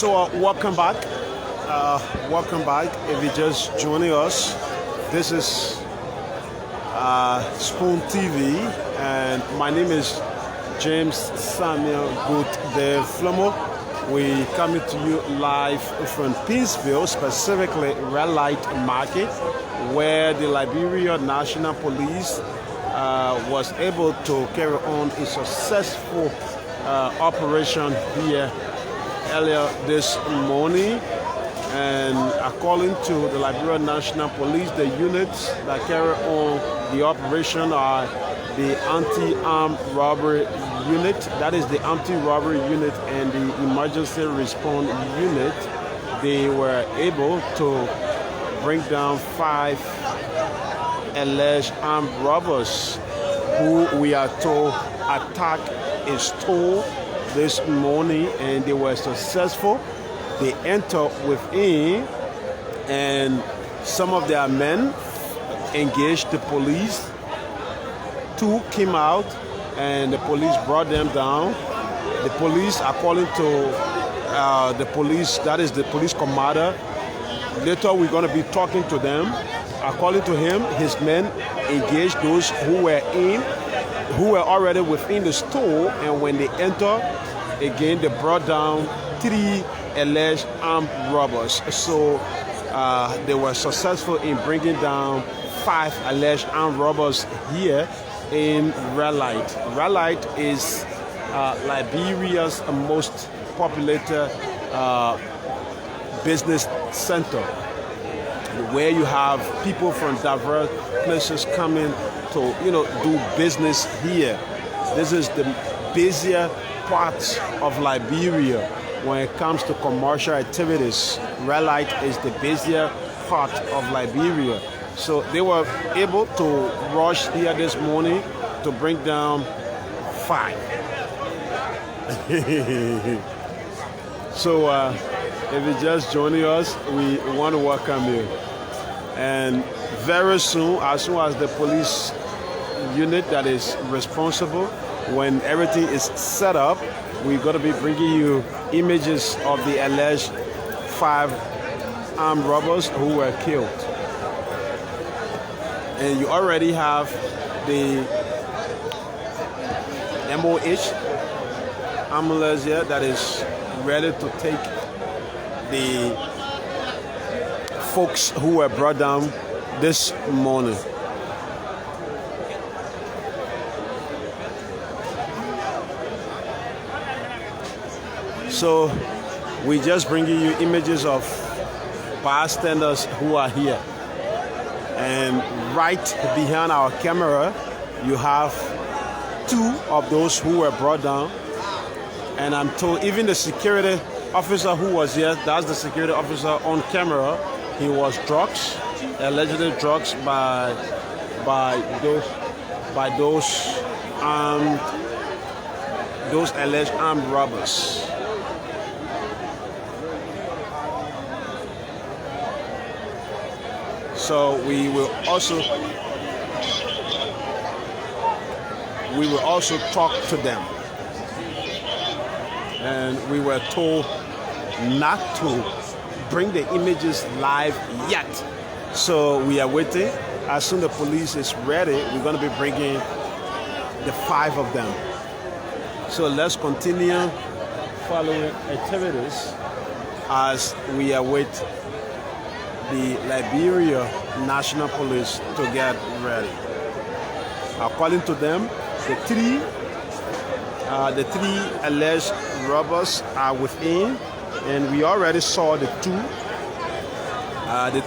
Welcome back. Welcome back. If you're just joining us, this is Spoon TV, and my name is James Samuel Good de Flomo. We coming to you live from Paynesville, specifically Red Light Market, where the Liberia National Police was able to carry on a successful operation here earlier this morning. And according to the Liberia National Police, the units that carry on the operation are the anti-armed robbery unit, that is the anti-robbery unit, and the emergency response unit. They were able to bring down 5 alleged armed robbers who we are told attacked a store this morning, and they were successful. They entered within, and some of their men engaged the police. 2 came out, and the police brought them down. The police, according to the police, that is the police commander, later we're going to be talking to them. According to him, his men engaged those who were already within the store, and when they enter, again, they brought down 3 alleged armed robbers. So they were successful in bringing down 5 alleged armed robbers here in Red Light. Red Light is Liberia's most populated business center, where you have people from diverse places coming to do business here. This is the busier part of Liberia when it comes to commercial activities. Red Light is the busier part of Liberia. So they were able to rush here this morning to bring down 5. So if you're just joining us, we want to welcome you. And very soon, as soon as the police unit that is responsible, when everything is set up, we're going to be bringing you images of the alleged 5 armed robbers who were killed. And you already have the MOH ambulance here that is ready to take the folks who were brought down this morning. So we just bringing you images of bystanders who are here. And right behind our camera, you have 2 of those who were brought down. And I'm told even the security officer who was here, that's the security officer on camera, he was drugs, allegedly drugs by those alleged armed robbers. So we will also talk to them, and we were told not to bring the images live yet. So we are waiting. As soon as the police is ready, we're going to be bringing the 5 of them. So let's continue following activities as we await the Liberia National Police to get ready. According to them, the three alleged robbers are within, and we already saw the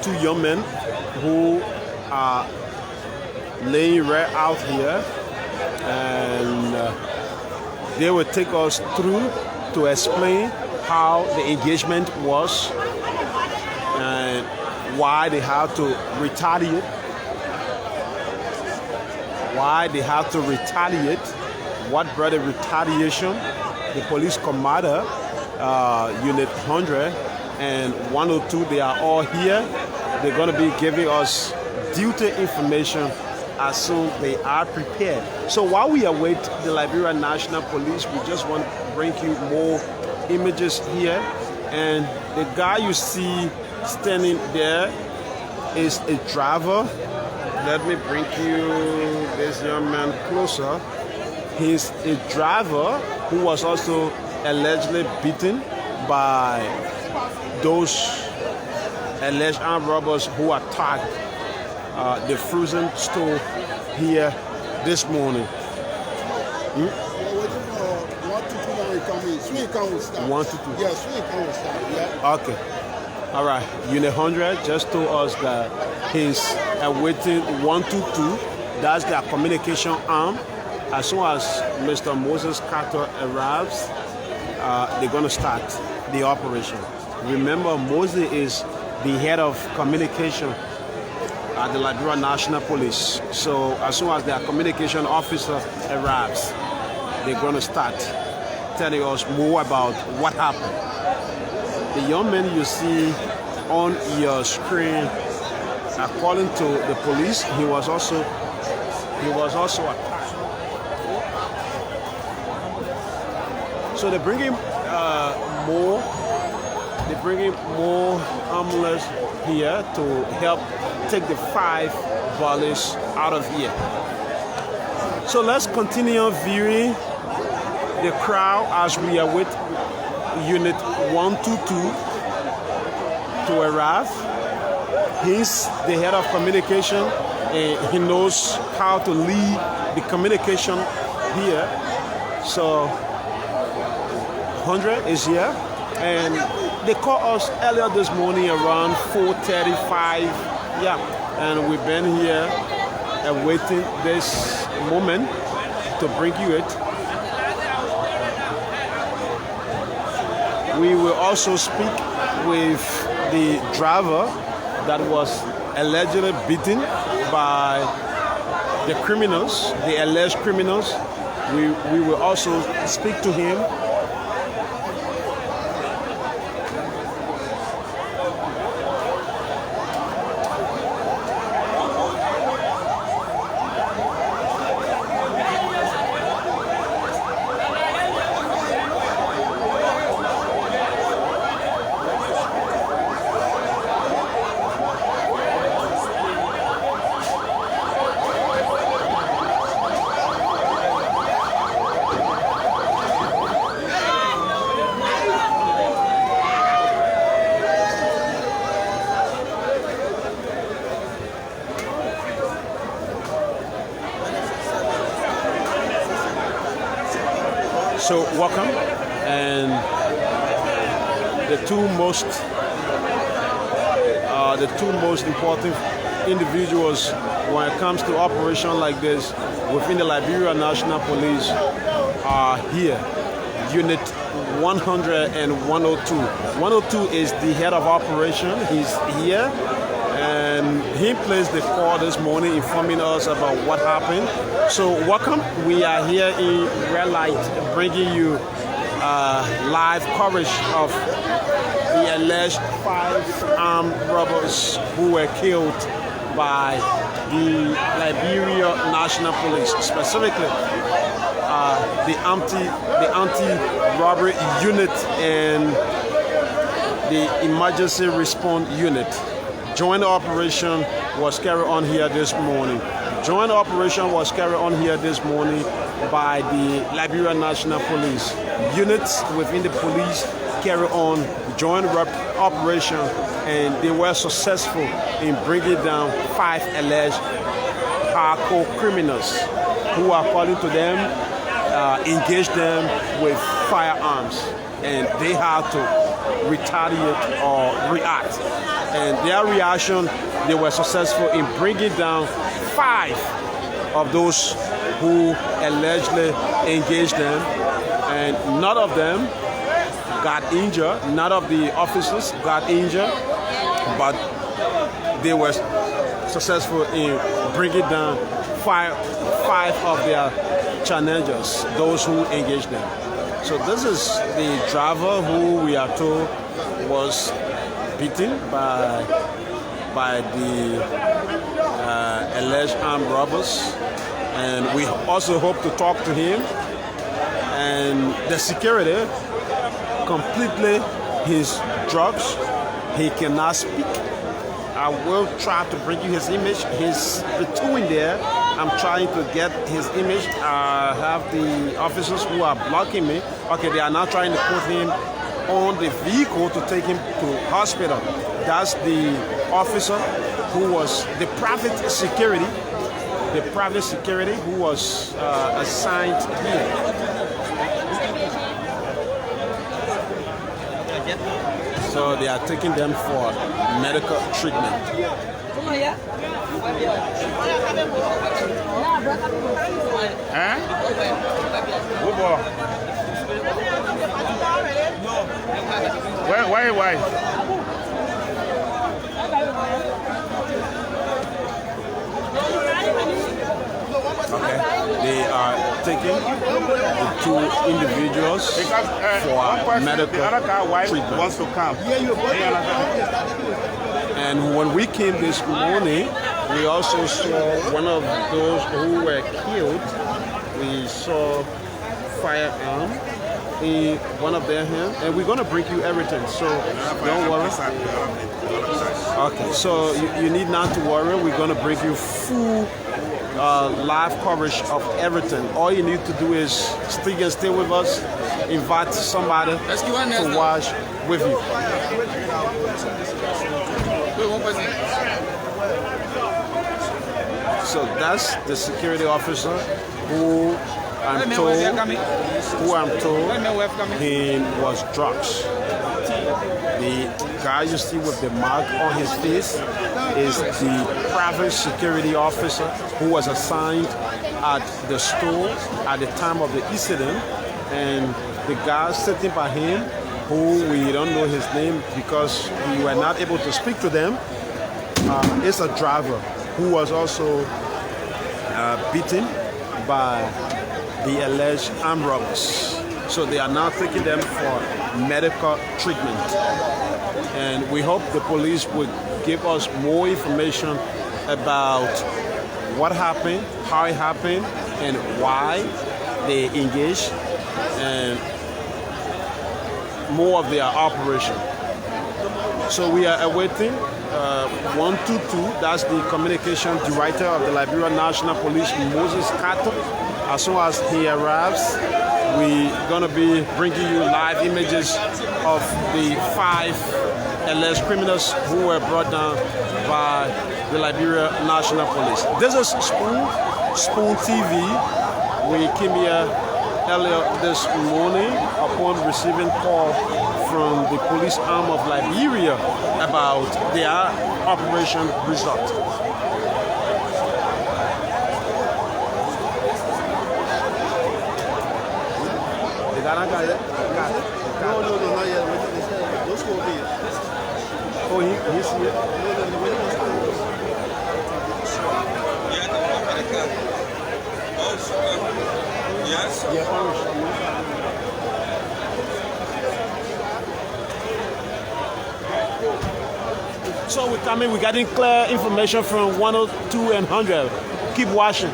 two young men who are laying right out here, and they will take us through to explain how the engagement was and why they have to retaliate. What brought the retaliation? The police commander, Unit 100 and 102, they are all here. They're going to be giving us detailed information as soon as they are prepared. So while we await the Liberia National Police, we just want to bring you more images here And the guy you see standing there is a driver. Let me bring you this young man closer. He's a driver who was also allegedly beaten by those alleged armed robbers who attacked the frozen store here this morning. One to two. Yes, yeah. Okay. All right. Unit 100 just told us that he's awaiting 122. That's their communication arm. As soon as Mr. Moses Carter arrives, they're going to start the operation. Remember, Moses is the head of communication at the Liberia National Police. So as soon as their communication officer arrives, they're going to start telling us more about what happened. The young man you see on your screen, according to the police, he was also attacked. So they bring him more ambulance here to help take the 5 volleys out of here. So let's continue viewing the crowd as we await Unit 122 to arrive. He's the head of communication and he knows how to lead the communication here. So 100 is here, and they called us earlier this morning around 4:35. Yeah, and we've been here awaiting this moment to bring you it. We will also speak with the driver that was allegedly beaten by the criminals, the alleged criminals. We will also speak to him. So welcome, and the two most important individuals when it comes to operation like this within the Liberia National Police are here. Unit 100 and 102. 102 is the head of operation. He's here, and he placed the call this morning informing us about what happened. So welcome. We are here in Red Light bringing you live coverage of the alleged 5 armed robbers who were killed by the Liberia National Police, specifically the anti-robbery unit and the emergency response unit. Joint operation was carried on here this morning. Joint operation was carried on here this morning by the Liberia National Police. Units within the police carry on joint operation, and they were successful in bringing down 5 alleged hardcore criminals who, according to them, engaged them with firearms, and they had to retaliate or react. And their reaction, they were successful in bringing down 5 of those who allegedly engaged them, and none of them got injured. None of the officers got injured, but they were successful in bringing down five of their challengers, those who engaged them. So this is the driver who we are told was beaten by the alleged armed robbers, and we also hope to talk to him. And the security completely his drugs. He cannot speak. I will try to bring you his image. He's between there. I'm trying to get his image. I have the officers who are blocking me. Okay, they are now trying to put him on the vehicle to take him to hospital. That's the officer who was the private security who was assigned here. So they are taking them for medical treatment. Why? Okay, they are taking the two individuals for medical treatment. Wants to come. And when we came this morning, we also saw one of those who were killed. We saw firearm in one of their hands, and we're gonna bring you everything. So don't worry. Okay, so you need not to worry. We're gonna bring you full live coverage of everything. All you need to do is stay with us. Invite somebody to watch with you. So that's the security officer who I'm told he was drugs. The guy you see with the mark on his face is the private security officer who was assigned at the store at the time of the incident, and the guy sitting by him, who we don't know his name because we were not able to speak to them, is a driver who was also beaten by the alleged armed robbers. So they are now taking them for medical treatment. And we hope the police would give us more information about what happened, how it happened, and why they engaged, and more of their operation. So we are awaiting 122, that's the communication director of the Liberia National Police, Moses Kato. As soon as he arrives, we're gonna be bringing you live images of the 5 alleged criminals who were brought down by the Liberia National Police. This is Spoon TV. We came here earlier this morning upon receiving call from the police arm of Liberia about their operation result. No, not yet. Those will be. Oh, he's here. Yes? Yeah, so we're getting clear information from 102 and 100. Keep watching.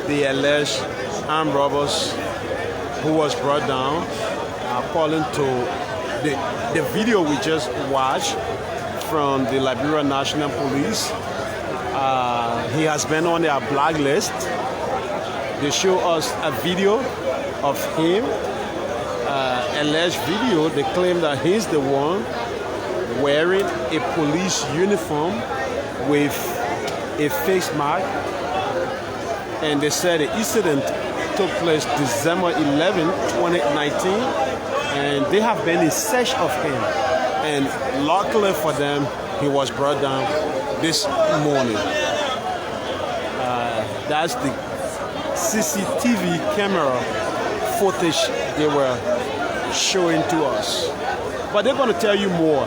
the alleged armed robbers who was brought down, according to the video we just watched from the Liberia National Police. He has been on their blacklist. They show us a video of him, alleged video. They claim that he's the one wearing a police uniform with a face mask. And they said the incident took place December 11, 2019, and they have been in search of him. And luckily for them, he was brought down this morning. That's the CCTV camera footage they were showing to us. But they're going to tell you more.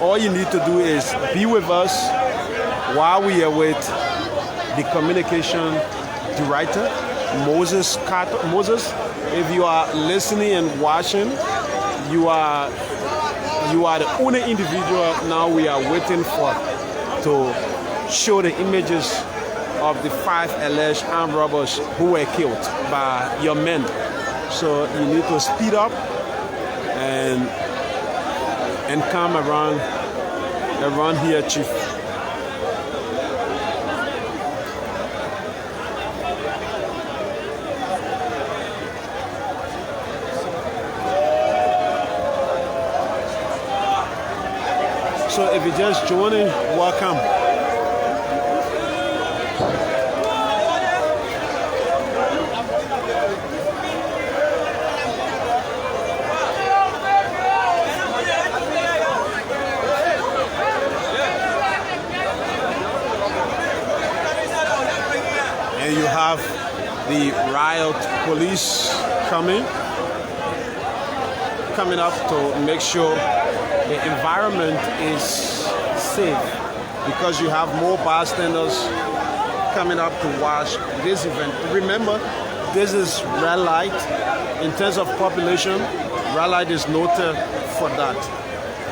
All you need to do is be with us while we await the communication director, Moses Carter. Moses, if you are listening and watching, you are the only individual now we are waiting for to show the images of the 5 alleged armed robbers who were killed by your men. So you need to speed up and come around here, Chief. So if you're just joining, welcome. And you have the riot police coming up to make sure the environment is safe, because you have more bystanders coming up to watch this event. Remember, this is red light. In terms of population, red light is noted for that.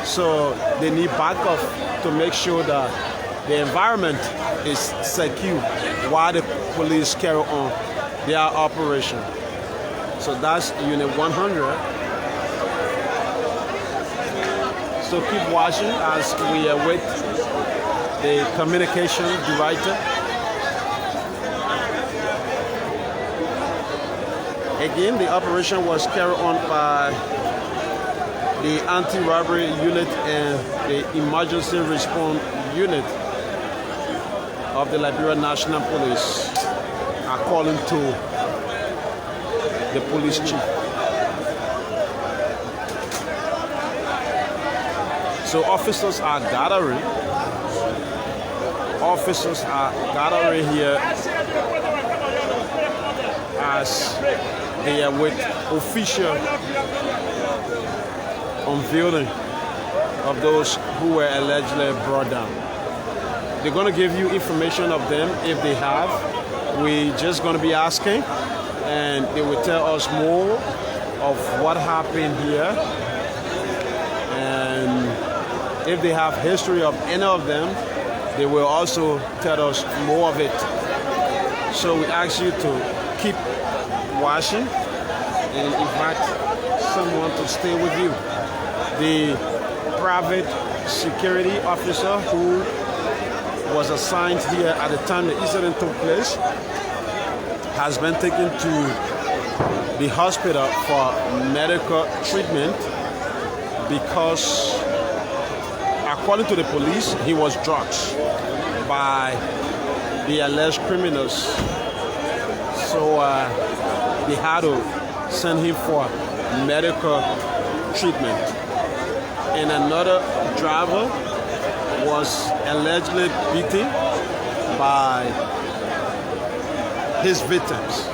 So they need backup to make sure that the environment is secure while the police carry on their operation. So that's Unit 100. So keep watching as we await the communication director. Again, the operation was carried on by the anti-robbery unit and the emergency response unit of the Liberia National Police, according to the police chief. So officers are gathering. Officers are gathering here as they await official unveiling of those who were allegedly brought down. They're going to give you information of them if they have. We're just going to be asking, and they will tell us more of what happened here. And if they have history of any of them, they will also tell us more of it. So we ask you to keep watching and invite someone to stay with you. The private security officer who was assigned here at the time the incident took place has been taken to the hospital for medical treatment because, according to the police, he was drugged by the alleged criminals. So they had to send him for medical treatment. And another driver was allegedly beaten by his victims.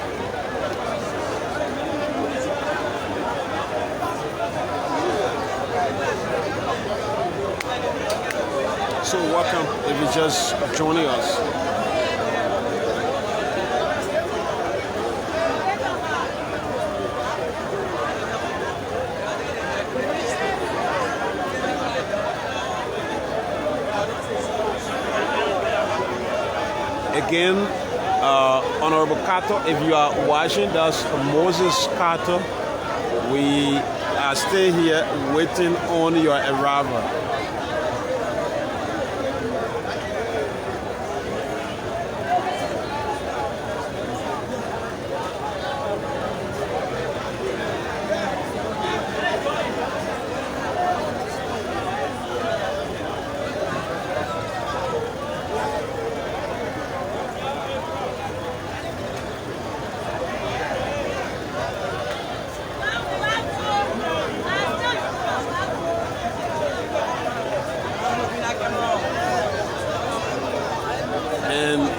So welcome if you're just joining us. Again, Honorable Carter, if you are watching, that's Moses Carter. We are still here waiting on your arrival.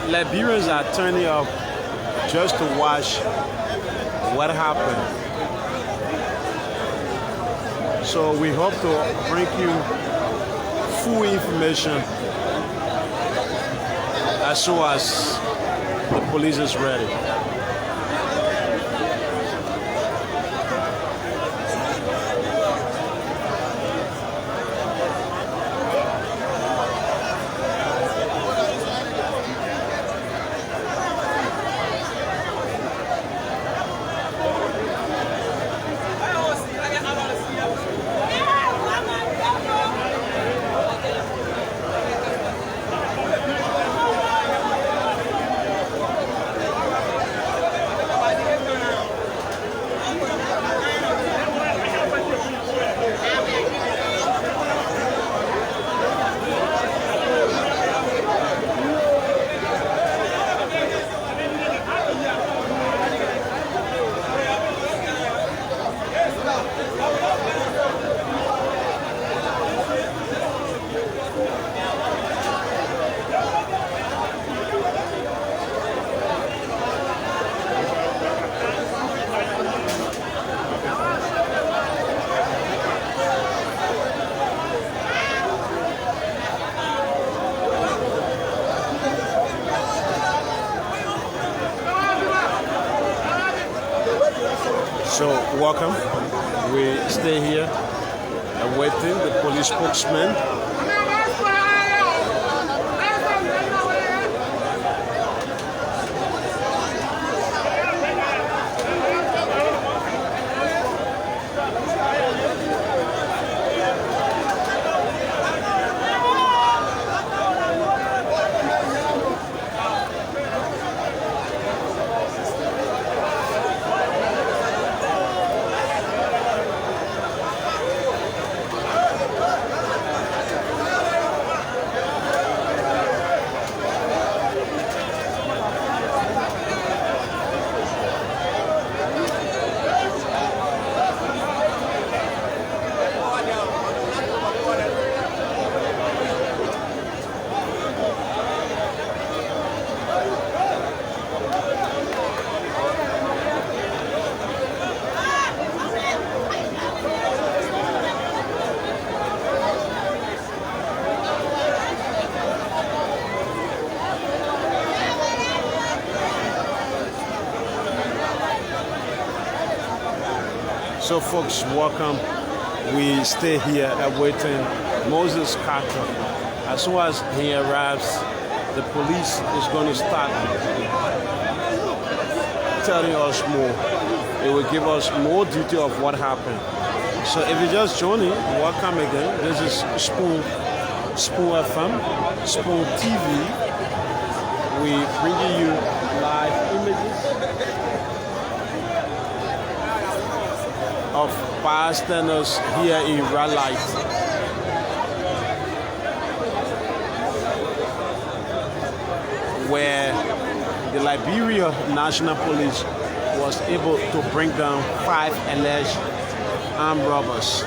Liberians are turning up just to watch what happened. So we hope to bring you full information as soon as the police is ready. So welcome. We stay here awaiting the police spokesman. So folks, welcome. We stay here awaiting Moses Carter. As soon as he arrives, the police is going to start telling us more. It will give us more detail of what happened. So if you just joining, welcome again. This is Spoon FM, Spoon TV. We bring you live images of bystanders here in Raleigh. Where the Liberia National Police was able to bring down 5 alleged armed robbers.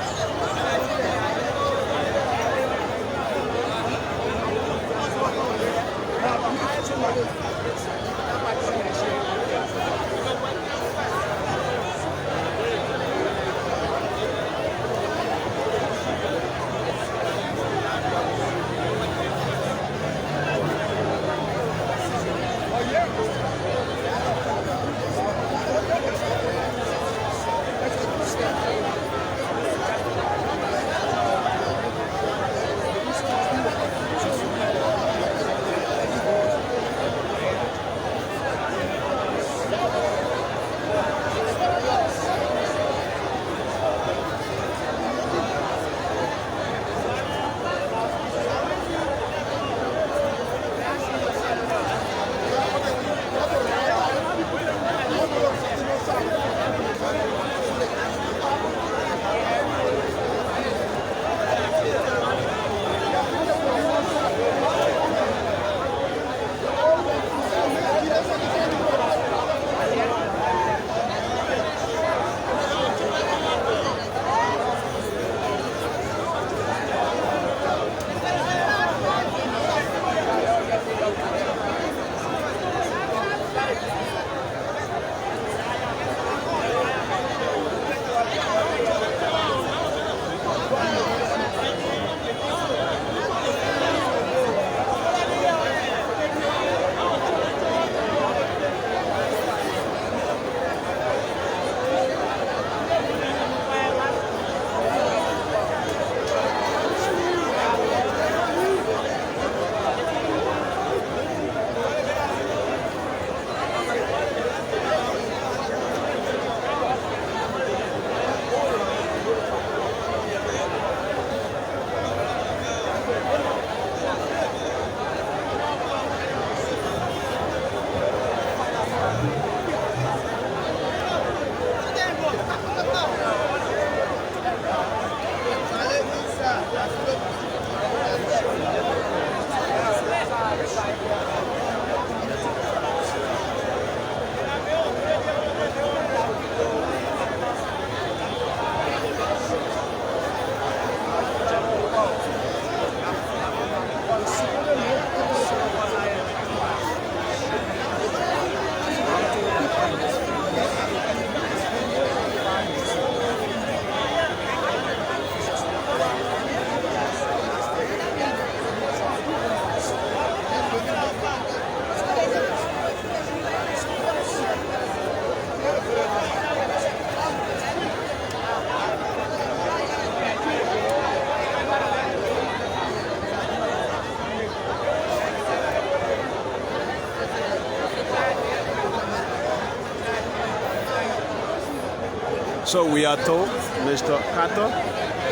So we are told Mr. Carter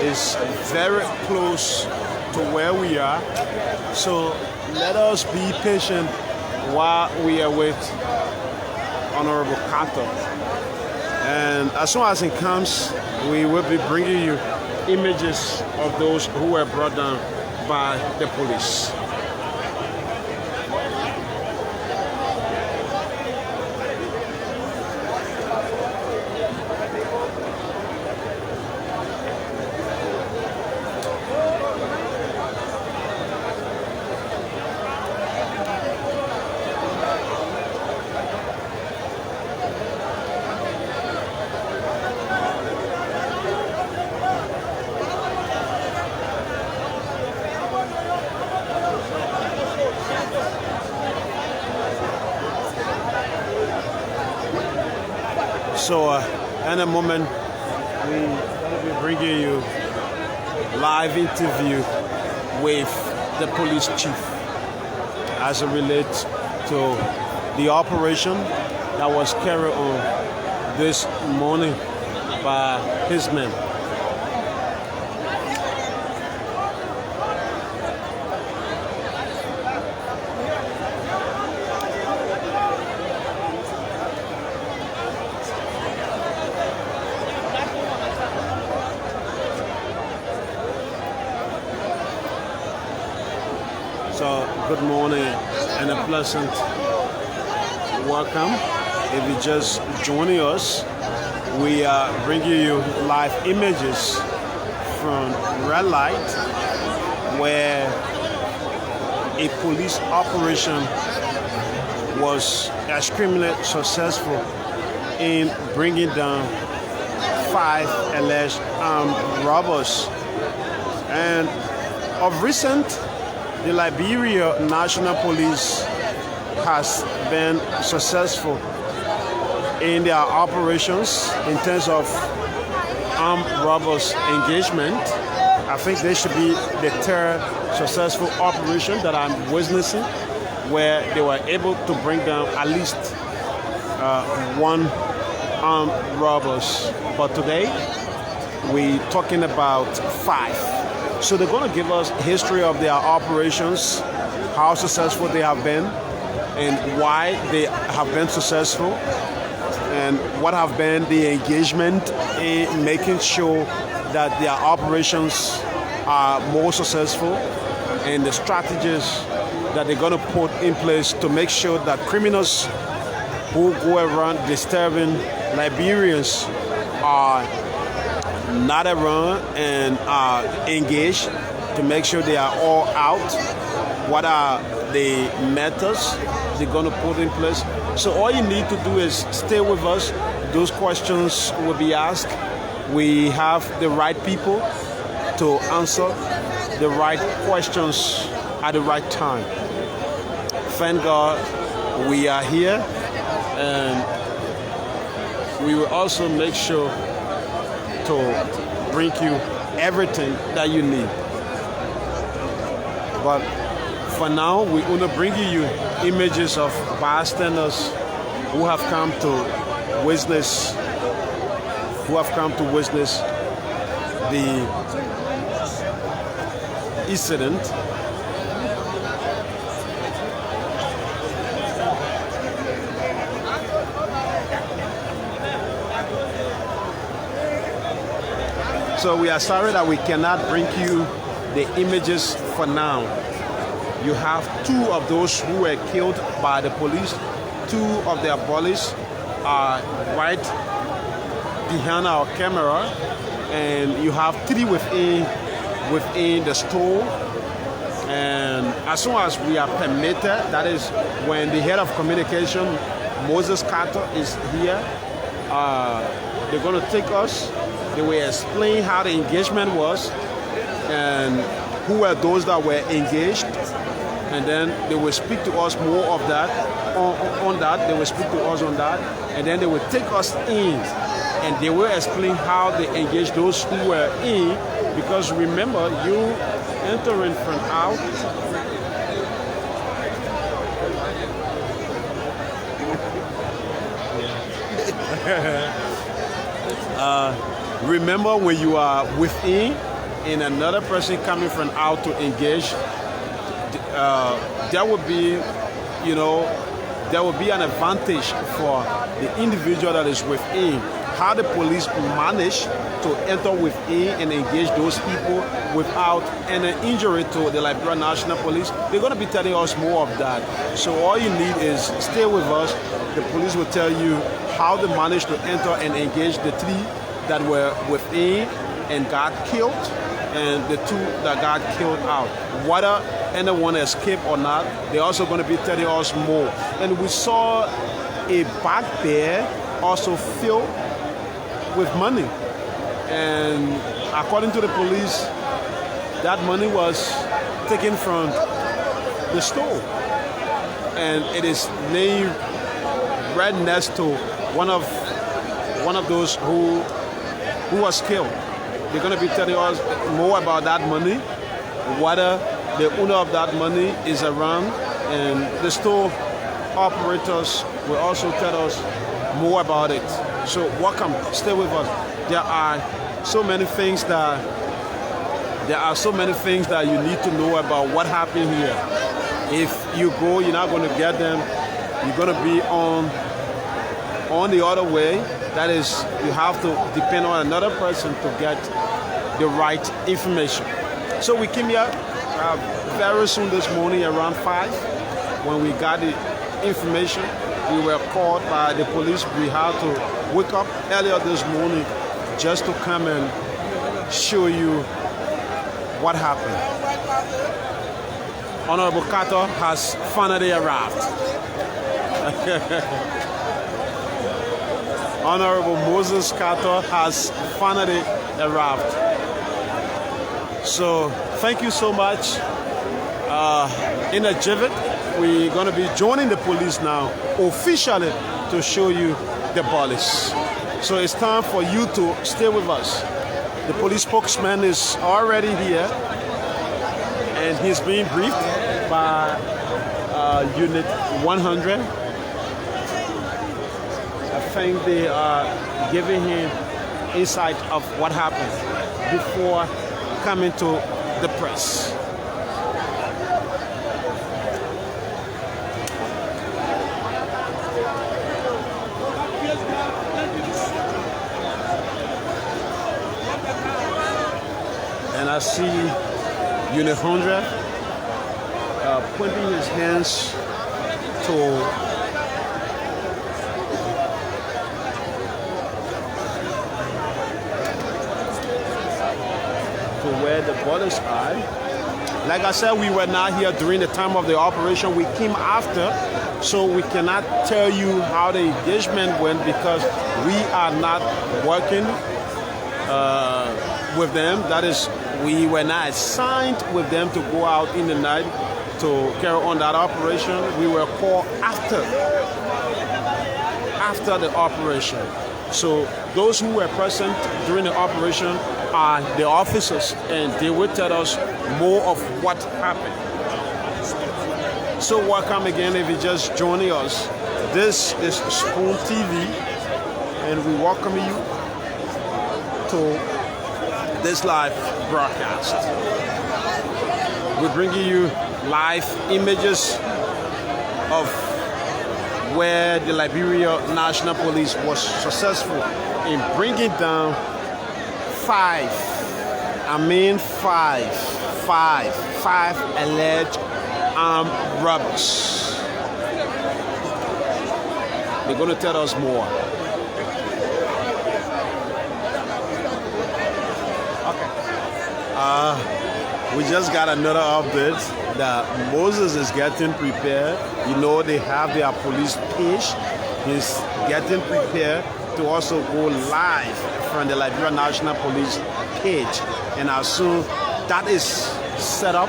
is very close to where we are. So let us be patient while we await Honorable Carter. And as soon as it comes, we will be bringing you images of those who were brought down by the police. So in a moment, we will be bringing you live interview with the police chief as it relates to the operation that was carried on this morning by his men. So good morning and a pleasant welcome. If you're just joining us, we are bringing you live images from Red Light, where a police operation was extremely successful in bringing down 5 alleged armed robbers. And of recent, the Liberia National Police has been successful in their operations in terms of armed robbers engagement. I think they should be the third successful operation that I'm witnessing, where they were able to bring down at least one armed robbers. But today, we're talking about 5. So they're going to give us history of their operations, how successful they have been, and why they have been successful, and what have been the engagement in making sure that their operations are more successful, and the strategies that they're going to put in place to make sure that criminals who go around disturbing Liberians are not around and are engaged, to make sure they are all out. What are the methods they're going to put in place? So all you need to do is stay with us. Those questions will be asked. We have the right people to answer the right questions at the right time. Thank God we are here, and we will also make sure to bring you everything that you need. But for now, we're going to bring you images of bystanders who have come to witness the incident. So we are sorry that we cannot bring you the images for now. You have 2 of those who were killed by the police. 2 of their bodies are right behind our camera, and you have 3 within the store. And as soon as we are permitted, that is when the head of communication, Moses Carter, is here, they're going to take us. They will explain how the engagement was and who were those that were engaged, and then they will speak to us more of that on that. They will speak to us on that, and then they will take us in, and they will explain how they engaged those who were in. Because remember, you entering from out. Remember, when you are within and another person coming from out to engage, there will be, there will be an advantage for the individual that is within. How the police manage to enter within and engage those people without any injury to the Liberia National Police. They're going to be telling us more of that. So all you need is stay with us. The police will tell you how they managed to enter and engage the 3 that were within and got killed, and the 2 that got killed out. Whether anyone escaped or not, they're also going to be telling us more. And we saw a bag there also filled with money. And according to the police, that money was taken from the store. And it is named right next to one of those who was killed. They're going to be telling us more about that money, whether the owner of that money is around, and the store operators will also tell us more about it. So welcome, stay with us. There are so many things that you need to know about what happened here. If you go, you're not going to get them. You're going to be on the other way. That is, you have to depend on another person to get the right information. So we came here very soon this morning around 5 when we got the information. We were called by the police. We had to wake up earlier this morning just to come and show you what happened. Honorable Carter has finally arrived. Honorable Moses Carter has finally arrived. So thank you so much. In a jiffy, we're going to be joining the police now officially to show you the police. So it's time for you to stay with us. The police spokesman is already here, and he's being briefed by Unit 100. I think they are giving him insight of what happened before coming to the press. And I see Unit 100 pointing his hands to where the borders are. Like I said, we were not here during the time of the operation. We came after, so we cannot tell you how the engagement went because we are not working with them. That is, we were not assigned with them to go out in the night to carry on that operation. We were called after the operation. So those who were present during the operation are the officers, and they will tell us more of what happened. So welcome again if you're just joining us. This is Spoon TV, and we welcome you to this live broadcast. We're bringing you live images of where the Liberia National Police was successful in bringing down five alleged armed robbers. They're going to tell us more. Okay. We just got another update that Moses is getting prepared. You know, they have their police page. He's getting prepared to also go live from the Liberia National Police page. And as soon that is set up,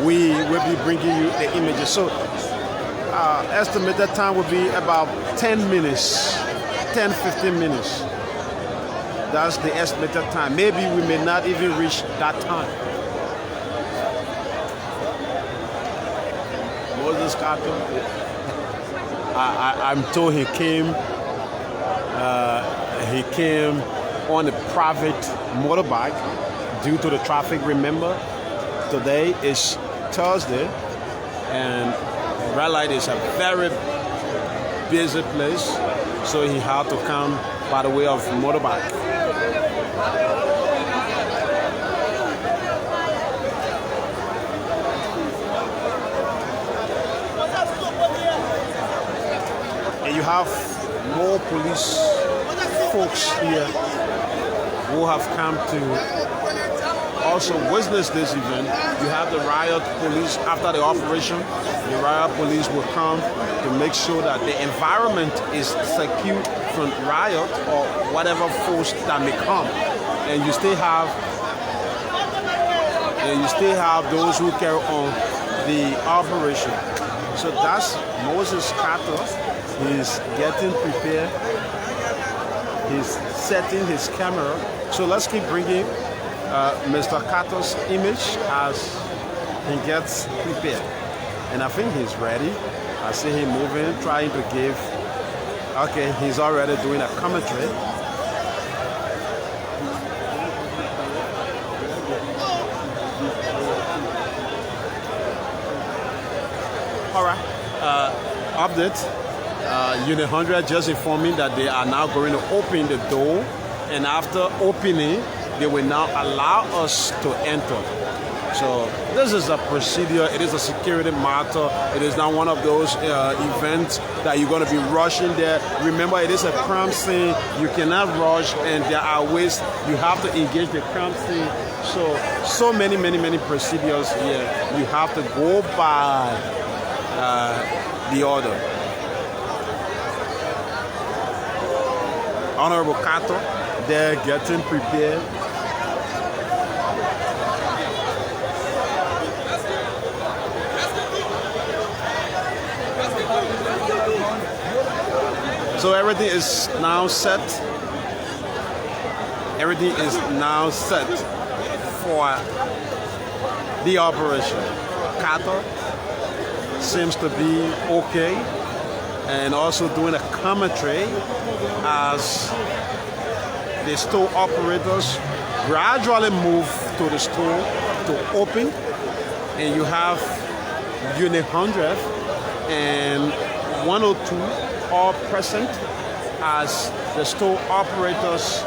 we will be bringing you the images. So estimated time will be about 10 minutes, 10-15 minutes. That's the estimated time. Maybe we may not even reach that time. Moses Carter, I'm told he came on a private motorbike due to the traffic. Remember, today is Thursday, and red light is a very busy place, so he had to come by the way of motorbike. And you have more police folks here who have come to also witness this event. You have the riot police after the operation. The riot police will come to make sure that the environment is secure from riot or whatever force that may come. And you still have those who carry on the operation. So that's Moses Carter. He's getting prepared. He's setting his camera. So let's keep bringing Mr. Carter's image as he gets prepared. And I think he's ready. I see him moving, trying to give. Okay, he's already doing a commentary. All right, update. Unit 100 just informed me that they are now going to open the door, and after opening, they will now allow us to enter. So this is a procedure. It is a security matter. It is not one of those events that you're going to be rushing there. Remember, it is a crime scene. You cannot rush, and there are ways you have to engage the crime scene. So many procedures here. You have to go by the order. Honorable Carter, they're getting prepared. So everything is now set. Everything is now set for the operation. Carter seems to be okay, and also doing a commentary as the store operators gradually move to the store to open. And you have Unit 100 and 102 all present as the store operators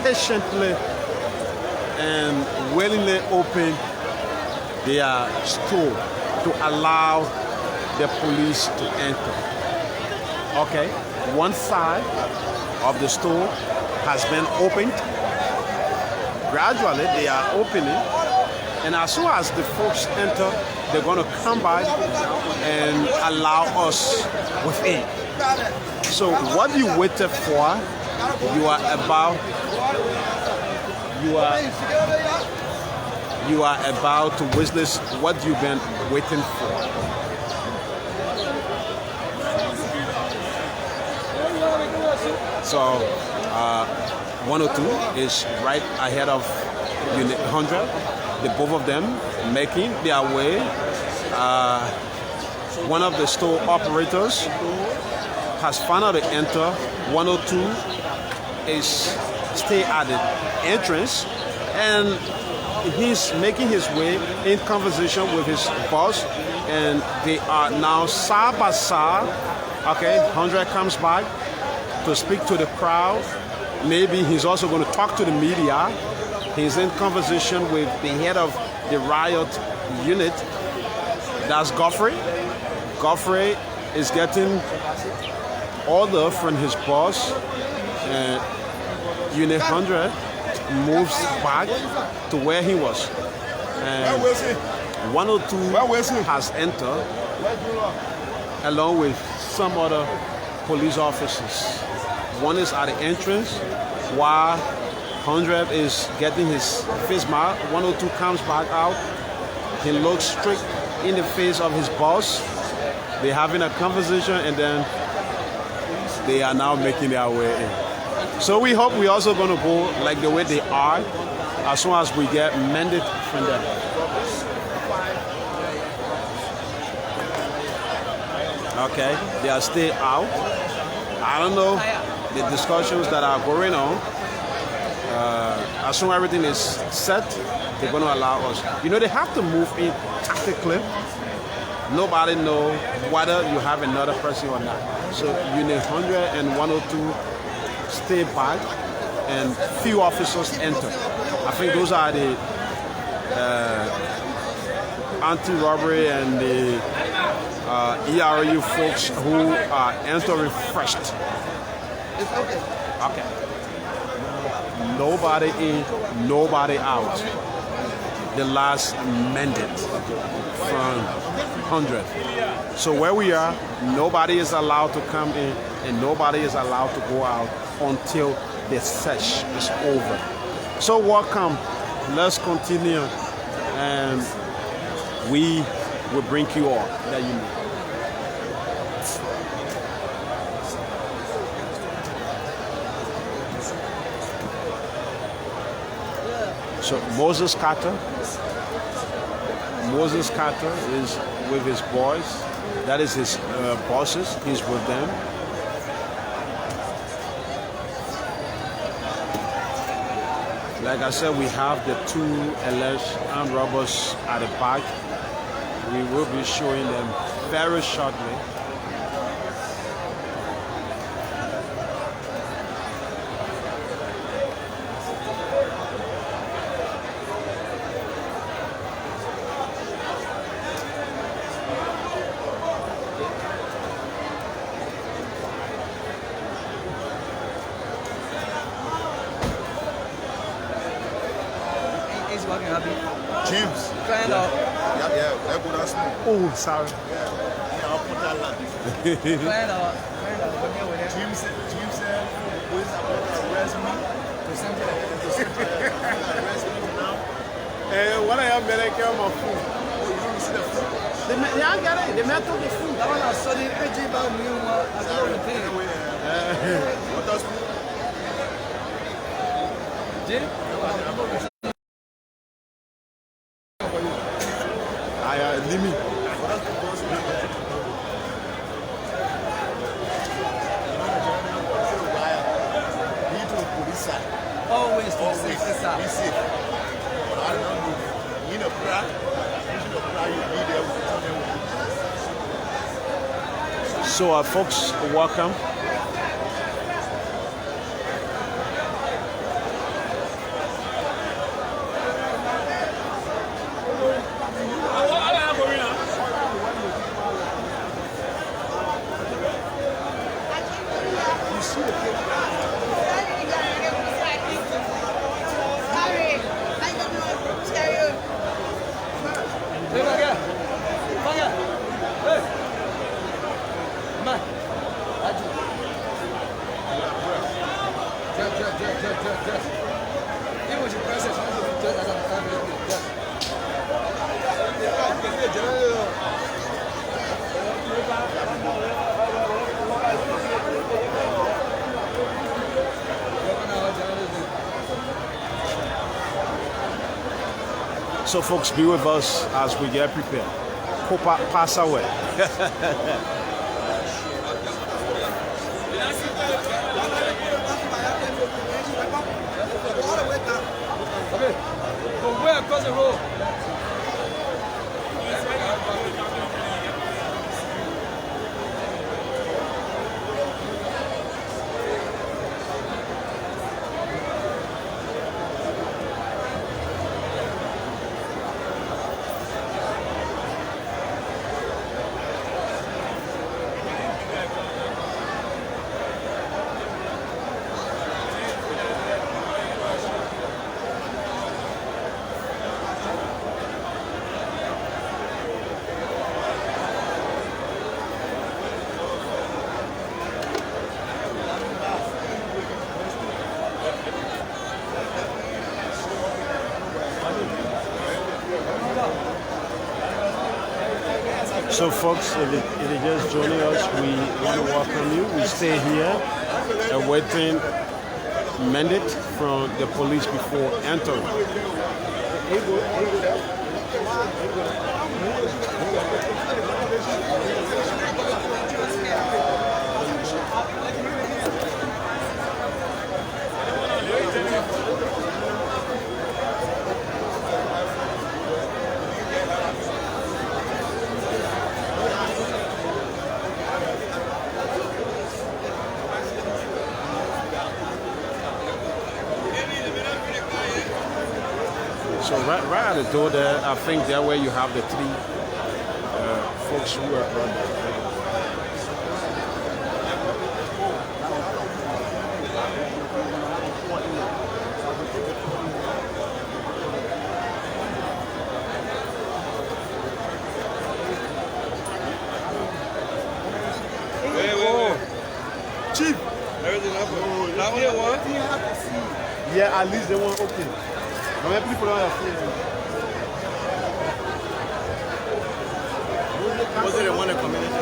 patiently and willingly open their store to allow the police to enter. Okay, one side of the store has been opened. Gradually they are opening, and as soon as the folks enter, they're going to come by and allow us within. So what you waited for, you are about to witness what you've been waiting for. So 102 is right ahead of Unit 100. The both of them making their way. One of the store operators has finally entered. 102 is stay at the entrance, and he's making his way in conversation with his boss, and they are now side by side. Okay, 100 comes back to speak to the crowd. Maybe he's also going to talk to the media. He's in conversation with the head of the riot unit. That's Godfrey. Godfrey is getting order from his boss. Unit 100 moves back to where he was. And 102 has entered along with some other police officers. One is at the entrance while 100 is getting his face mask. 102 comes back out. He looks straight in the face of his boss. They're having a conversation, and then they are now making their way in. So we hope we're also going to go like the way they are as soon as we get mandate from them. Okay, they are still out. I don't know the discussions that are going on, as soon as everything is set, they're going to allow us. You know, they have to move in tactically. Nobody knows whether you have another person or not. So Unit 100 and 102 stay back, and few officers enter. I think those are the anti-robbery and the ERU folks who are entering first. It's okay. Okay. Nobody in, nobody out. The last mandate from 100. So where we are, nobody is allowed to come in and nobody is allowed to go out until the search is over. So welcome. Let's continue, and we will bring you all that you need. So Moses Carter is with his boys. That is his bosses. He's with them. Like I said, we have the two alleged armed robbers at the back. We will be showing them very shortly. James. Oh, sorry. James said, "Boys are going to arrest me." What I have better care of my food. Oh, you don't see the food? Yeah, I got it. The man took the food. That one I saw the AJ about me. I saw the thing. What does Jim? Leave me. Always be safe. Be safe. I don't know. You know, cry. You be there with them. So, folks, welcome. So folks, be with us as we get prepared. Pass away. From where across the road? So folks, if you're just joining us, we want to welcome you. We stay here awaiting mandate from the police before entering. So right at the door there, I think there where you have the three folks who are brothers. Chief, everything up. Now we want. Yeah, at least they want open. How many people are here? Was it the one that community?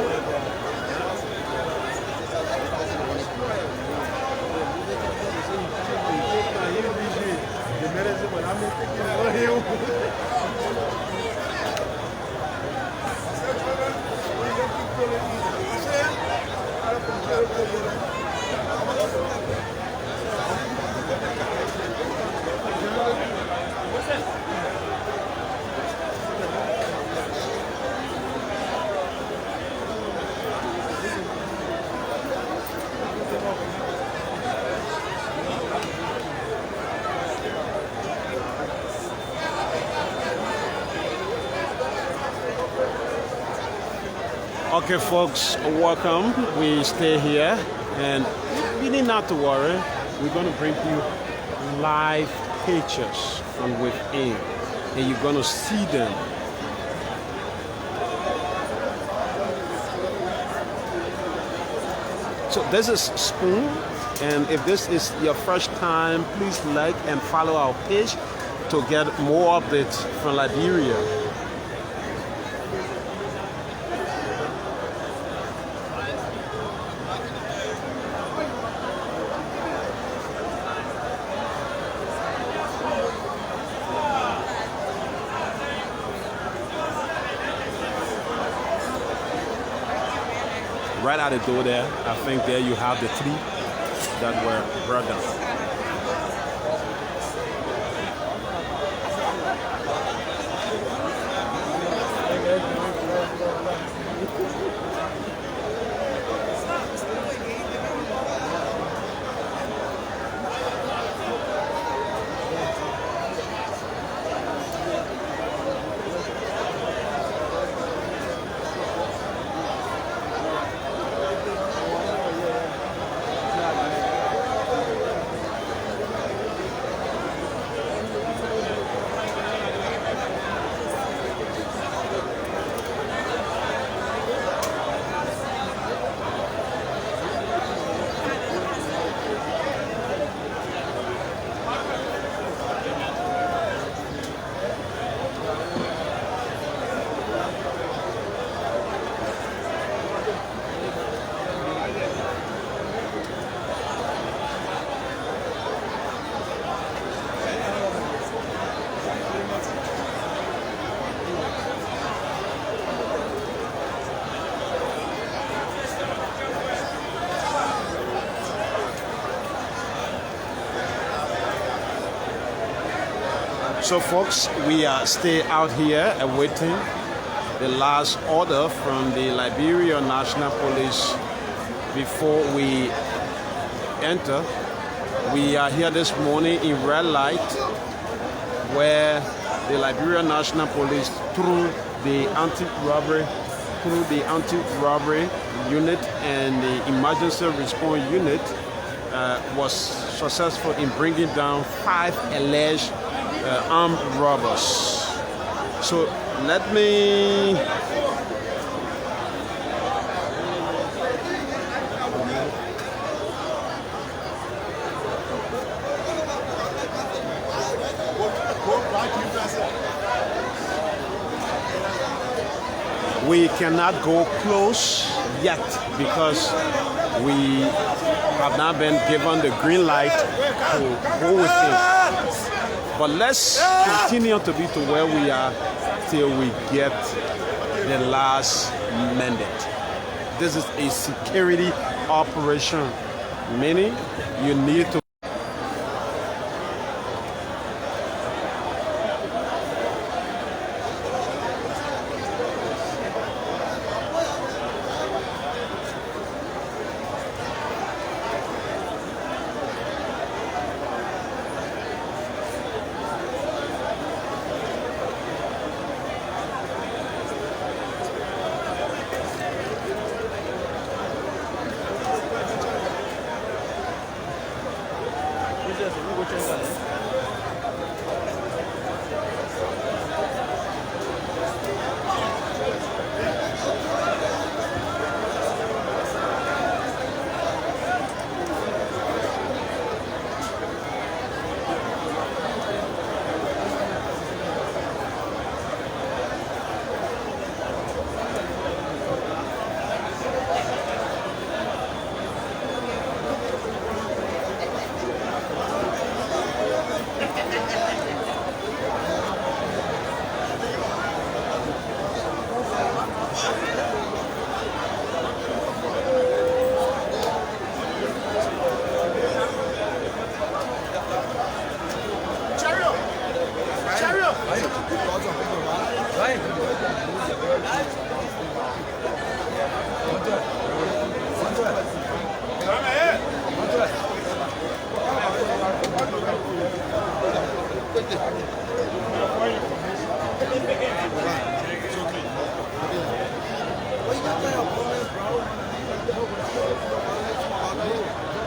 Okay, folks, welcome. We stay here, and you need not to worry. We're going to bring you live pictures from within, and you're going to see them. So this is Spoon, and if this is your first time, please like and follow our page to get more updates from Liberia. Right at the door there, I think there you have the three that were brought down. So folks, we stay out here awaiting the last order from the Liberia National Police before we enter. We are here this morning in red light where the Liberia National Police through the anti-robbery unit and the emergency response unit was successful in bringing down 5 alleged armed robbers. So let me we cannot go close yet because we have not been given the green light to go within. But let's continue to be to where we are till we get the last mandate. This is a security operation, meaning you need to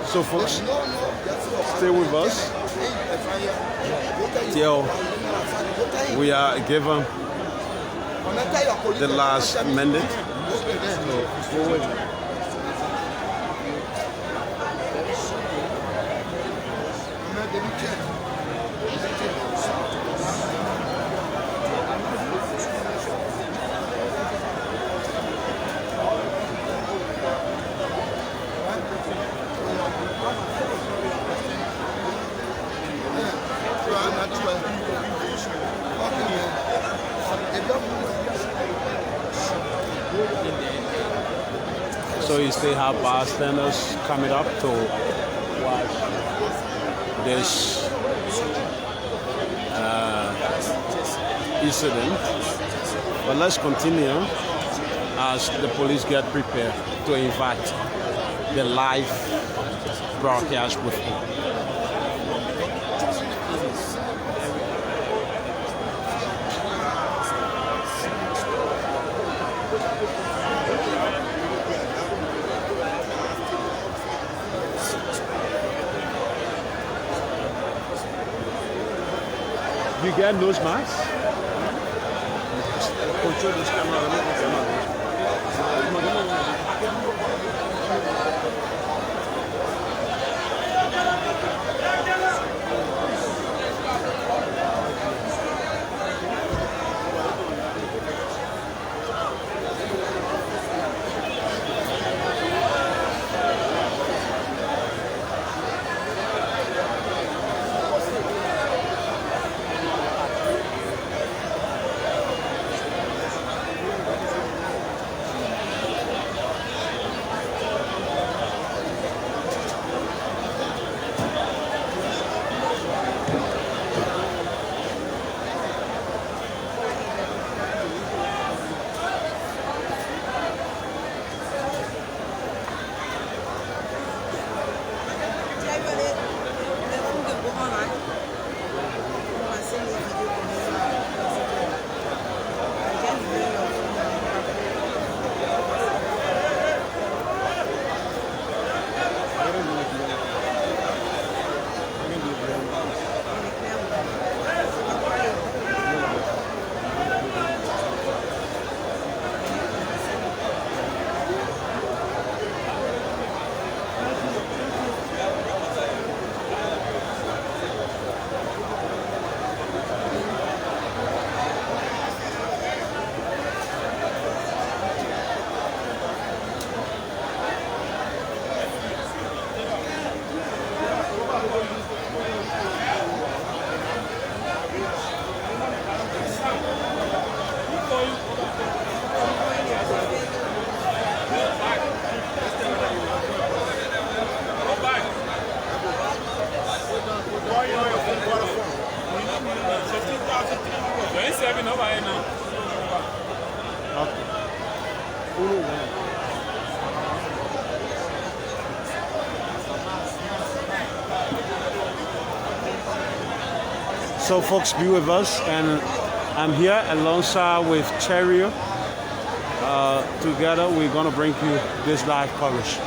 So folks, stay with us till we are given the last minute. So you still have bystanders coming up to watch this incident. But let's continue as the police get prepared to invite the live broadcast with you. You get nose mask? Control this camera. So folks, be with us, and I'm here alongside with Cherio. Together we're gonna bring you this live coverage.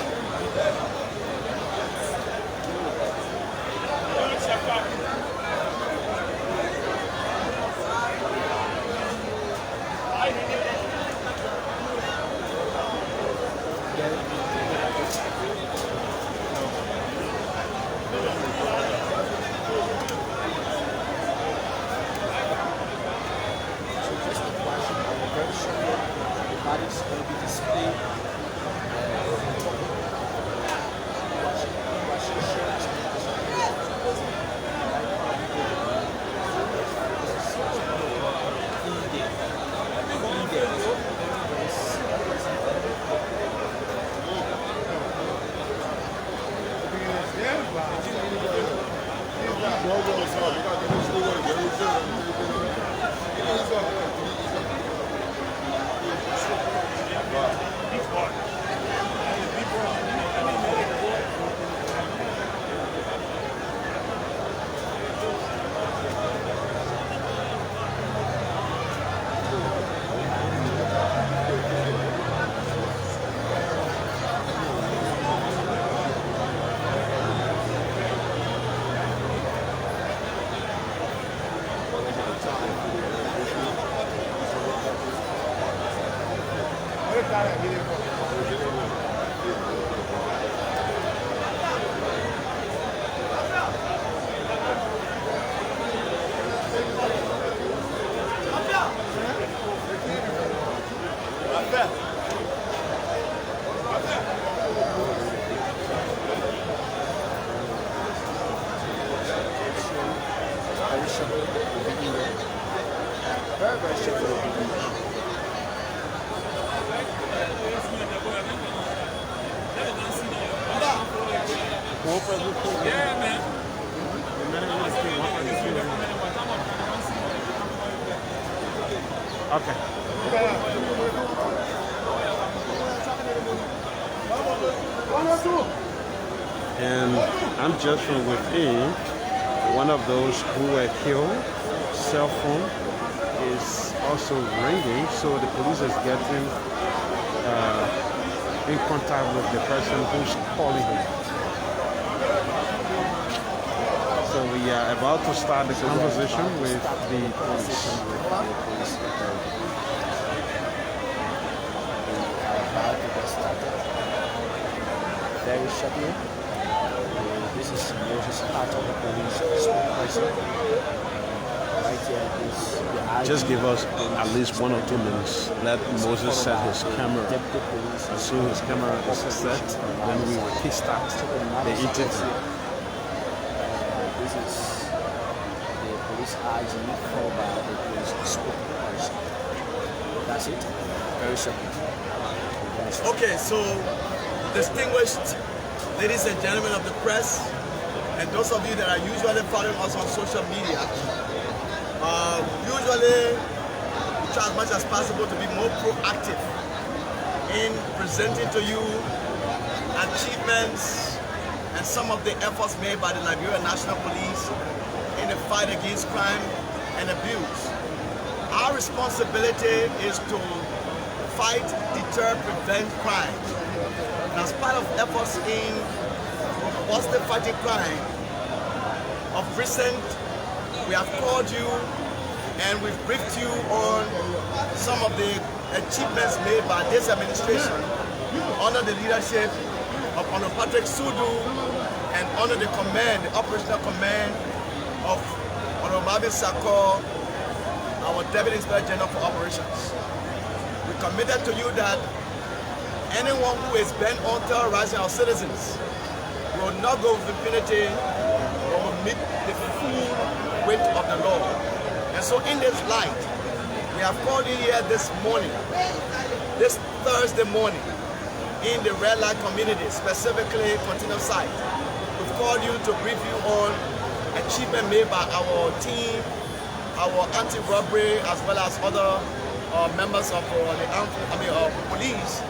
Very simple. Yeah, man. Okay. And I'm just from within. One of those who were killed, cell phone is also ringing, so the police is getting in contact with the person who's calling him. So we are about to start the conversation with the police. Very shortly. This is Moses part of the police spokesperson. Right here is the Just give us at least 1 or 2 minutes. Let Moses set his camera. As soon as his camera is set, then we will kickstart the interview. This is the police IG followed by the police spokesperson. That's it. Very shortly. Okay, so distinguished ladies and gentlemen of the press, and those of you that are usually following us on social media, usually we try as much as possible to be more proactive in presenting to you achievements and some of the efforts made by the Liberia National Police in the fight against crime and abuse. Our responsibility is to fight, deter, prevent crime. And as part of efforts in positive fighting crime, of recent, we have called you and we've briefed you on some of the achievements made by this administration under the leadership of Honorable Patrick Sudu and under the command, the operational command of Honorable Marvin Sako, our Deputy Inspector General for Operations. We committed to you that anyone who is bent on terrorizing our citizens will not go with impunity or will meet the full weight of the law. And so in this light, we have called you here this morning, this Thursday morning, in the red light community, specifically Continuum Site. We've called you to brief you on achievement made by our team, our anti-robbery, as well as other members of the police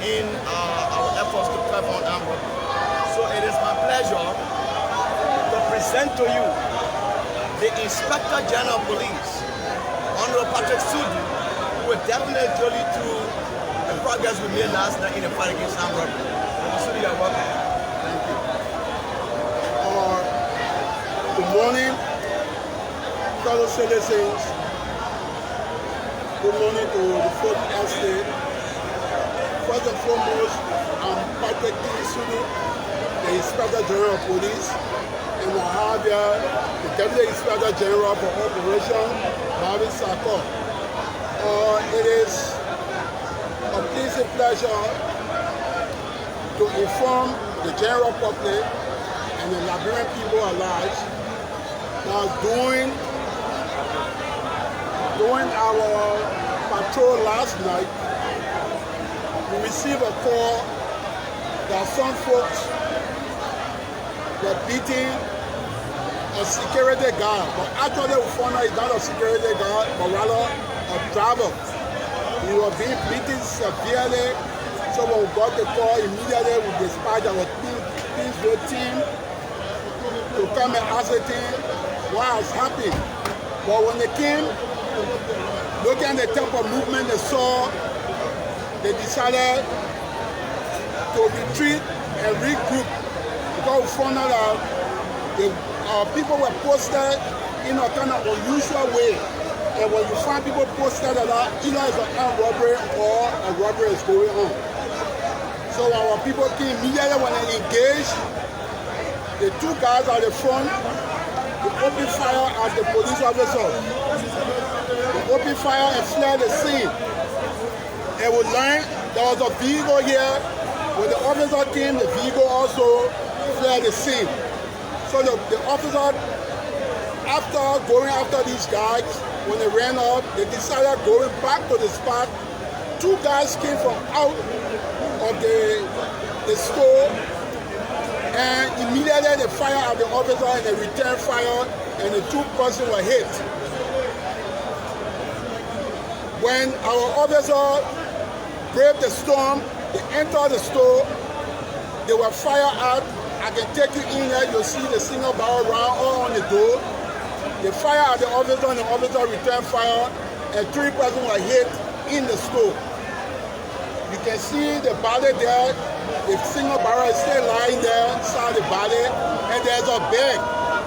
in our efforts to curb on armed robbery. So it is my pleasure to present to you the Inspector General of Police, Honorable Patrick Sudu, who will definitely tell you through the progress we made last night in the fight against armed robbery. Mr. Sudu, you're welcome. Thank you. Good morning, fellow citizens. Good morning to the fourth estate. First and foremost, I'm Patrick Sudu, the Inspector General of Police, and I have here the Deputy Inspector General for Operations, Marvin Sako. It is a pleasing pleasure to inform the general public and the Liberian people at large that during our patrol last night, we received a call that some folks were beating a security guard, but actually we found out it's not a security guard, but rather a driver. He was being beaten severely, so when we got the call, immediately we dispatched our Paynesville team to come and ascertain what has happened. But when they came, looking at the type of movement they saw, they decided to retreat and regroup because we found out that people were posted in a kind of unusual way And when you find people posted a lot, either it's an armed robbery or a robbery is going on. So our people came immediately when they engaged. The two guys at the front, they opened fire at the police officer. They opened fire and fled the scene. And we learned there was a vehicle here. When the officer came, the vehicle also fled the scene. So the officer, after going after these guys, when they ran off, they decided going back to the spot. Two guys came from out of the store, and immediately they fired at the officer and they returned fire, and the two persons were hit. When our officer braved the storm, they entered the store, they were fired at. I can take you in there, you'll see the single barrel round all on the door. They fired at the officer and the officer returned fire, and 3 persons were hit in the store. You can see the body there, the single barrel is still lying there inside the body, and there's a bag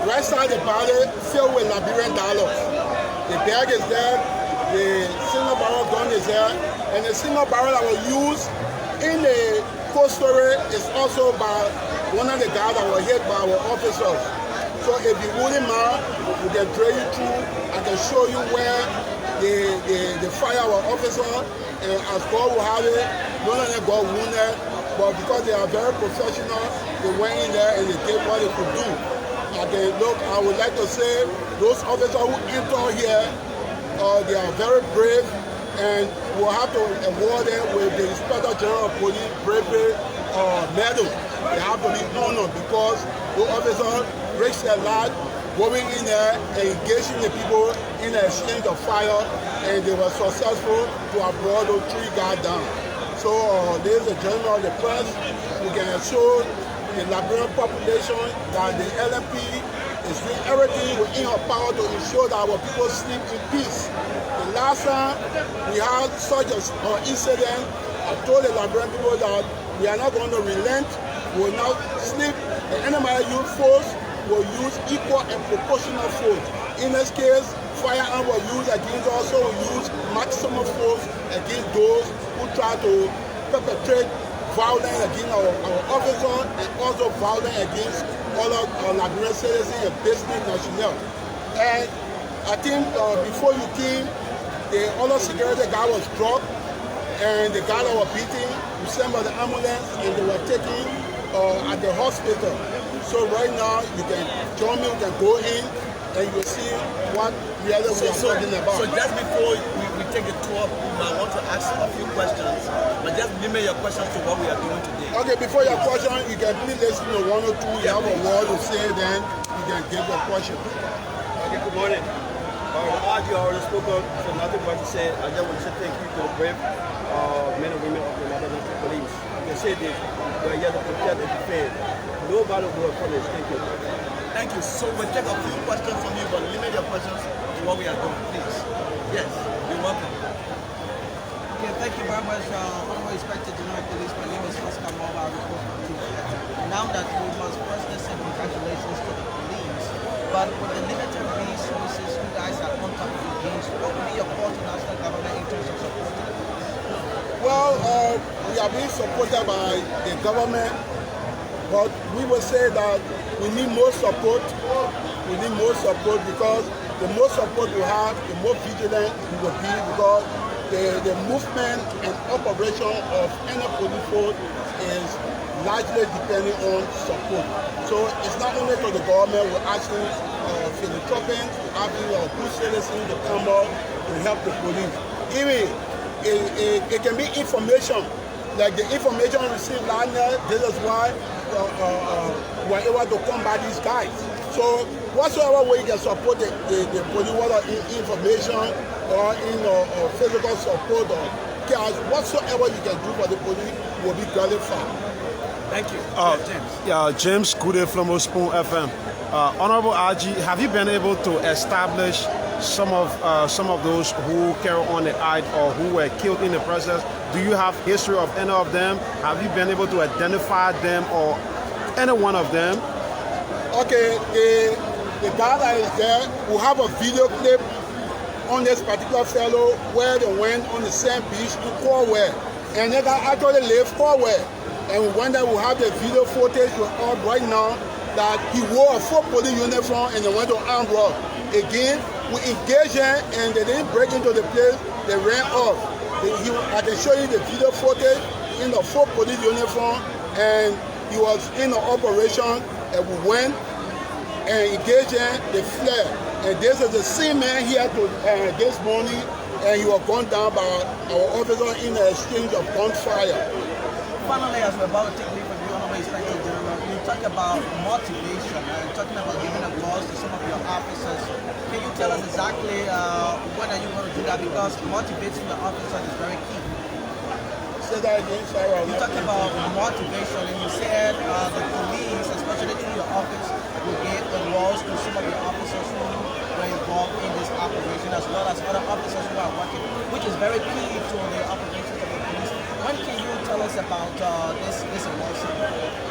right inside the body filled with Liberian dollars. The bag is there, the single barrel gun is there, and the single barrel that was used in the cold storage is also by one of the guys that were hit by our officers. So if you wouldn't mind, we can drill you through. I can show you where the fire our officer, and as God will have it, none of them got wounded, but because they are very professional, they went in there and they did what they could do. Look, I would like to say those officers who enter here, they are very brave, and we'll have to award them with the Inspector General of Police Bravery medal. They have to be honored because those officers risked their life going in there and engaging the people in the exchange of fire, and they were successful to have brought those 3 guys down. So, ladies and gentlemen of the press, we can assure the Liberian population that the LNP is doing everything within our power to ensure that our people sleep in peace. The last time we had such an incident, I told the Liberian people that we are not going to relent, we will not sleep. The enemy youth force will use equal and proportional force. In this case, firearm was used against us, so we use maximum force against those who try to perpetrate violence against our officers and also violence against all of our Liberian citizens and business nationals. And I think before you came, the other security guy was dropped, and the guy that was beaten, we sent by the ambulance, and they were taken at the hospital. So right now, you can join me, you can go in, and you'll see what really we are talking about. So just before we take the tour, I want to ask a few questions, but just limit your questions to what we are doing today. Okay, before your question, you can please listen to 1 or 2. You have a word to say, then you can give your question. Okay, good morning. As you already spoke of, so nothing but to say, I just want to say thank you to the brave men and women of the Liberia National Police. You can say this, we are here to protect and defend. Nobody will punish. Thank you. Thank you. So we'll take a few questions from you, but limit your questions to what we are doing, please. Yes, you're welcome. Okay, thank you very much, Honorable Inspector General Police. My name is Oscar Mova. I report from Tufa. Now that we must first say congratulations to the police, but with the limited resources you guys are on top of the games, what would be your call to national government in terms of support? Well, we are being supported by the government, but we will say that we need more support. We need more support because the more support we have, the more vigilant we will be, because the movement and operation of any police force is largely depending on support. So it's not only to the government, we're asking philanthropians, we're asking good citizens to come up to help the police. Even it can be information, like the information received last night. This is why we're able to combat these guys. So whatsoever way you can support the police, whether in information or in physical support or cash, whatsoever you can do for the police will be gratified. Thank you. James. Yeah, James Kude from Spoon FM. Honorable RG, have you been able to establish some of those who carry on the act or who were killed in the process? Do you have history of any of them? Have you been able to identify them or any one of them? Okay, the guy that is there, we have a video clip on this particular fellow where they went on the same beach to Corwell. And they actually left Corwell. And we went there, we have the video footage up right now that he wore a full police uniform and they went to armed rob. Again, we engaged them and they didn't break into the place, they ran off. I can show you the video footage in the full police uniform, and he was in the operation, and we went and engaged them, they fled. And this is the same man here this morning, and he was gunned down by our officer in the exchange of gunfire. Finally, as we're about to take leave of you, Honorable Inspector General, you talk about motivation and talking about giving awards to some of your officers. Can you tell us exactly when are you going to do that? Because motivating the officers is very key. Say that again, sorry. You talked about motivation, and you said the police, especially through your office, will give awards to some of your officers who were involved in this operation, as well as other officers who are working, which is very key to the operations of the police. When can you tell us about this award?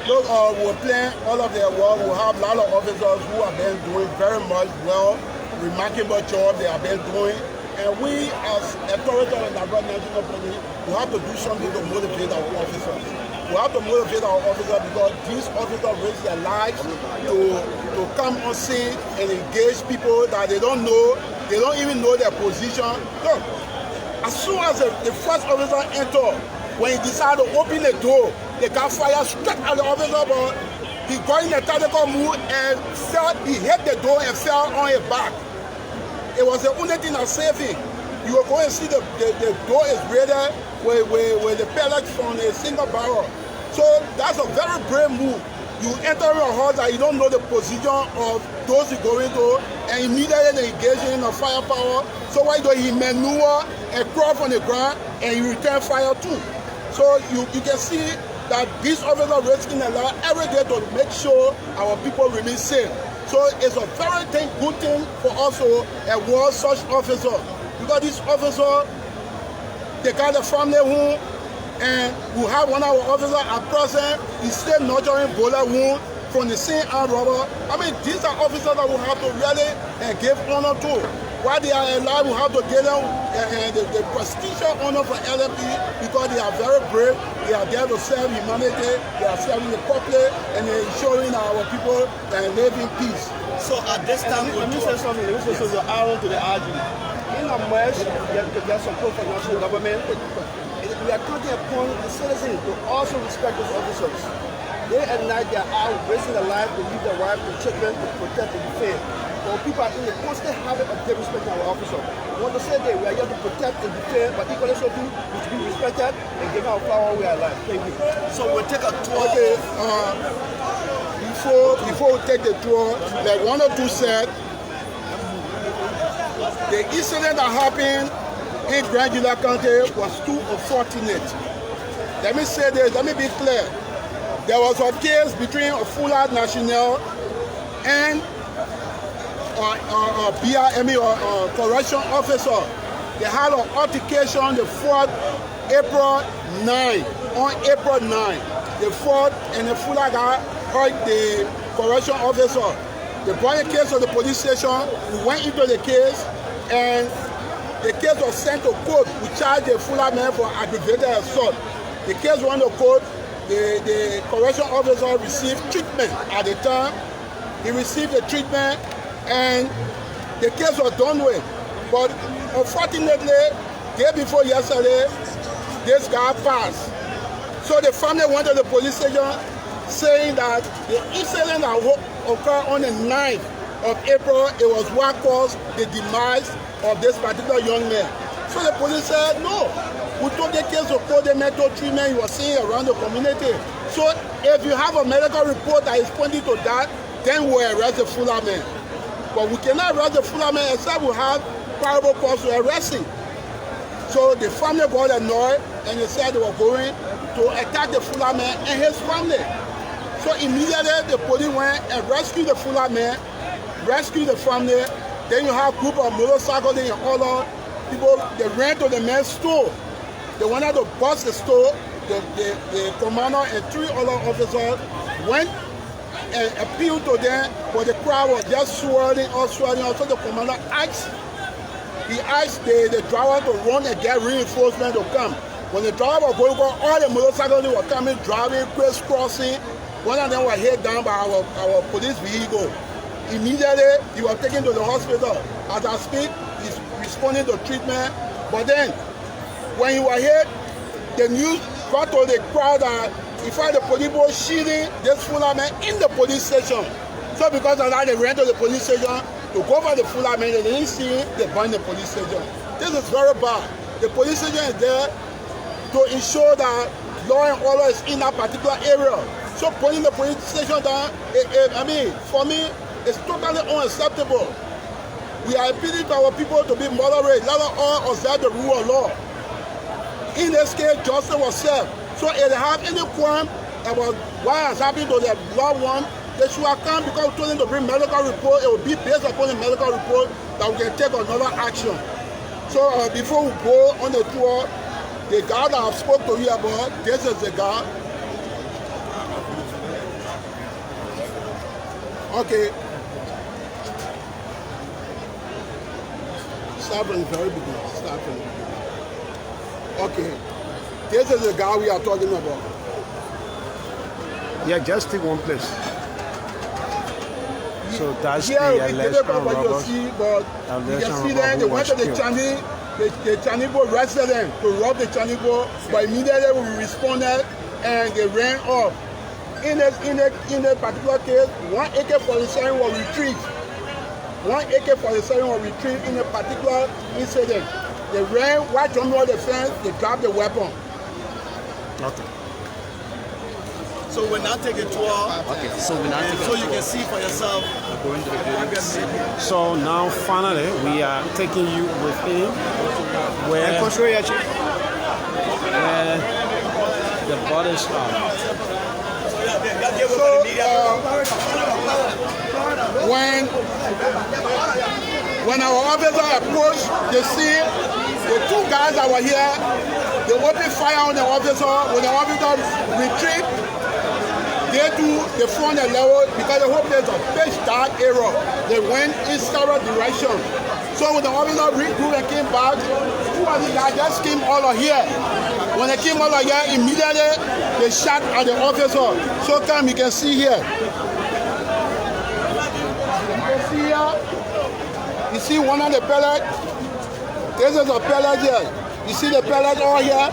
Look, we're playing all of the awards. We have a lot of officers who have been doing very much well, remarkable job they have been doing. And we, as authority of the Liberia National Police, we have to do something to motivate our officers. We have to motivate our officers because these officers risk their lives to come on scene and engage people that they don't know, they don't even know their position. Look, as soon as the first officer entered, when he decided to open the door, they got fire straight at the officer, but he got in a tactical move and he hit the door and fell on his back. It was the only thing that saved him. You were going to see the door is raided with the pellets from a single barrel. So that's a very brave move. You enter a house that you don't know the position of those you're going to, and immediately they engage in the firepower. So why do he maneuver and crawl on the ground and he return fire too? So you can see that these officers risking their life every day to make sure our people remain safe. So it's a very good thing for us to award such officers, because these officers, they got a family home, and we have one of our officers at present, he's still nurturing bullet wound from the same armed robber. I mean, these are officers that we have to really give honor to. While they are alive, we have to give them the prestigious honor for LMP, because they are very brave. They are there to serve humanity, they are serving the public, and they're ensuring that our people live in peace. So at this time, Let me say something. Let me say something. Iron to the RG. In a merge, there's support for national government. We are counting upon the citizens to also respect those officers. Day and night, they are out risking their life to leave their wife, their children, to protect and defend. But people are in the constant habit of disrespecting our officers. We want to say that we are here to protect and defend, but equally so too, we should be respected and give our flower we are alive. Thank you. So we'll take a tour. Okay, before we take the tour, like one or two said, the incident that happened in Grand Julia County was too unfortunate. Let me say this, let me be clear. There was a case between a Fuller National and a BRME or correction officer. They had an altercation the 4th April 9. On April 9, the 4th and the Fuller guy hurt the correction officer. They brought the case to the police station. We went into the case, and the case was sent to court. We charged the Fuller man for aggravated assault. The case went to court. The correction officer received treatment at the time. He received the treatment, and the case was done with. But unfortunately, day before yesterday, this guy passed. So the family went to the police station saying that the incident that occurred on the 9th of April, it was what caused the demise of this particular young man. So the police said, no, we took the case to court, the mental treatment you were seeing around the community. So if you have a medical report that is pointing to that, then we'll arrest the Fuller man. But we cannot arrest the Fuller man except we have probable cause to arrest him. So the family got annoyed and they said they were going to attack the Fuller man and his family. So immediately the police went and rescued the Fuller man, rescued the family. Then you have a group of motorcycles and all people, they ran to the man's store. They wanted to bust the store. The commander and 3 other officers went and appealed to them, but the crowd was just swirling. So the commander asked he asked the driver to run and get reinforcement to come. When the driver was going, all the motorcycles were coming, driving, crisscrossing. One of them was hit down by our police vehicle. Immediately, he was taken to the hospital. As I speak, he's responding to treatment. But then, when he was hit, the news got to the crowd that in fact the police was shooting this Fulani man in the police station. So because of that, they ran to the police station to go for the Fulani man. They didn't see him, they burned the police station. This is very bad. The police station is there to ensure that law and order is in that particular area. So putting the police station down, I mean, for me, it's totally unacceptable. We are appealing to our people to be moderate. Let us all observe the rule of law. In this case, justice was served. So if they have any crime about what has happened to their loved one, they should have come because we told them to bring medical report. It will be based upon the medical report that we can take another action. So before we go on the tour, the guy that I spoke to you about, this is the guy. Okay. Start from the very beginning. Start from the beginning. Okay. This is the guy we are talking about. Yeah, just take one place. So that's here the we alleged what you robbers. see, but you can see them, they went to the Chanibo resident to rob the Chanibo, but immediately we responded and they ran off. In a particular case, one AK-47 was retrieved. One AK-47 was retrieved in a particular incident. They ran, while jumping on the fence, they dropped the weapon. Okay. So we're now taking a tour. Okay, so we now take So you can see for yourself. going to the buildings. So now finally we are taking you within where the bodies are. So when our officer approached the scene, the two guys that were here, they opened fire on the officer. When the officer retreated, they found the level because the whole place is a pitch dark area. They went in several directions. So when the officer regrouped and came back, two of the guys just came all of here. When they came all of here, immediately they shot at the officer. So come, you can see here. You can see here. You see one of the pellets. This is a pellet here. You see the pellets all here.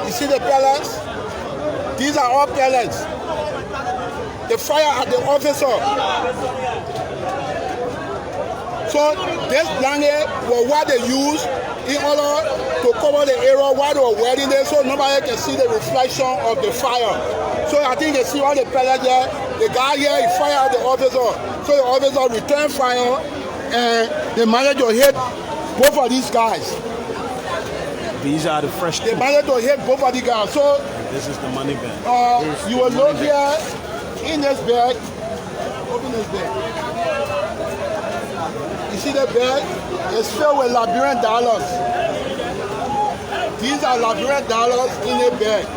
You see the pellets. These are all pellets. The fire at the officer. So this blanket was what they used in order to cover the area while they were welding there, so nobody can see the reflection of the fire. So I think you see all the pellets there. The guy here, he fired at the officer. So the officer returned fire and they managed to hit both of these guys. These are the fresh They two. managed to hit both of the guys. So This is the money bag. you will look here in this bag. Open this bag. You see the bag? It's filled with Liberian dollars. These are Liberian dollars in the bag. Put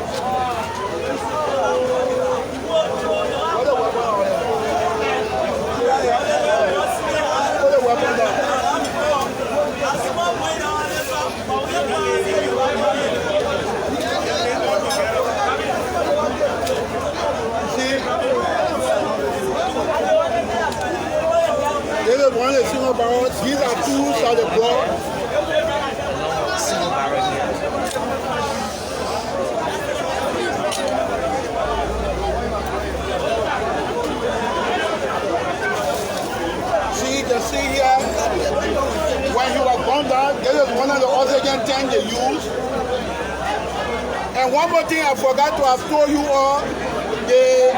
the weapon on there. Put the weapon down. This is one of the single barrels. These are tools that they brought. Single barrel here. See, you can see here, when he was gunned down, this is one of the oxygen tanks they use. And one more thing I forgot to have told you all, the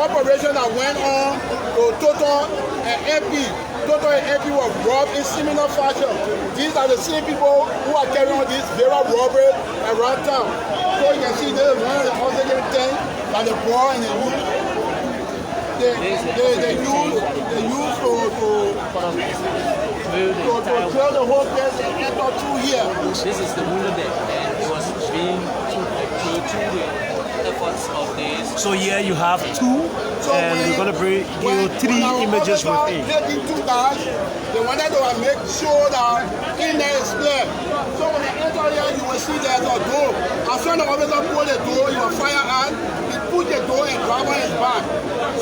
operation that went on to Toto and MP. Toto and MP were robbed in similar fashion. These are the same people who are carrying on this very robbery around town. So you can see this is one of the oxygen tanks that they brought and they use to drill the whole place and enter through here. This is the wounded deck, and it was being to the efforts of this. So here you have two and we're going to bring you 3 images within. Taking 2 guys, they wanted to make sure that in there is clear. So when they enter here, you will see there's a door. As soon as the officer pull the door, you will fire out. He put the door and grab on his back.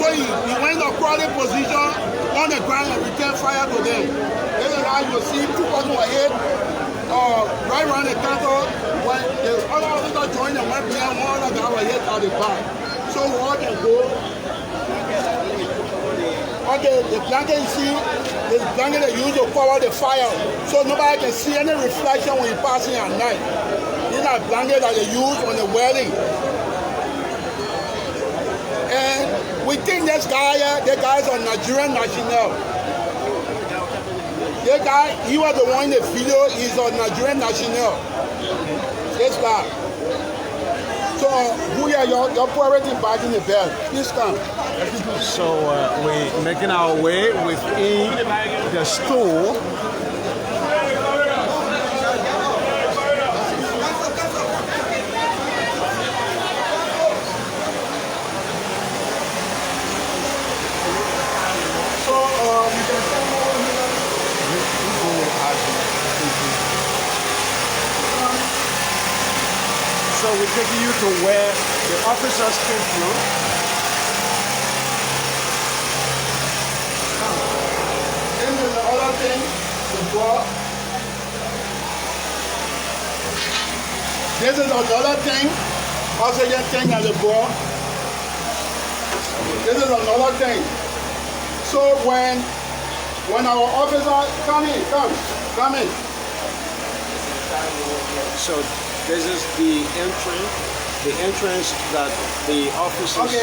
So he went in a crawling position on the ground and returned fire to them. This is how you see 2 people were hit. Right around the counter, when the other officer joined and went behind, one other guy was hit at the back. So what can go? Okay, the blanket you see, this blanket they use to cover the fire, so nobody can see any reflection when you're passing at night. These are blankets that they use on the wedding. And we think this guy here, the guy is a Nigerian national. The guy, he was the one in the video, he's a Nigerian national. This guy. So, who are your priority back in the bed? Please come. So, we're making our way within the store. So we're taking you to where the officers came from. This is the other thing, the door. This is another thing, oxygen tank at the door. This is another thing. So when our officer come in. So this is the entrance that the officers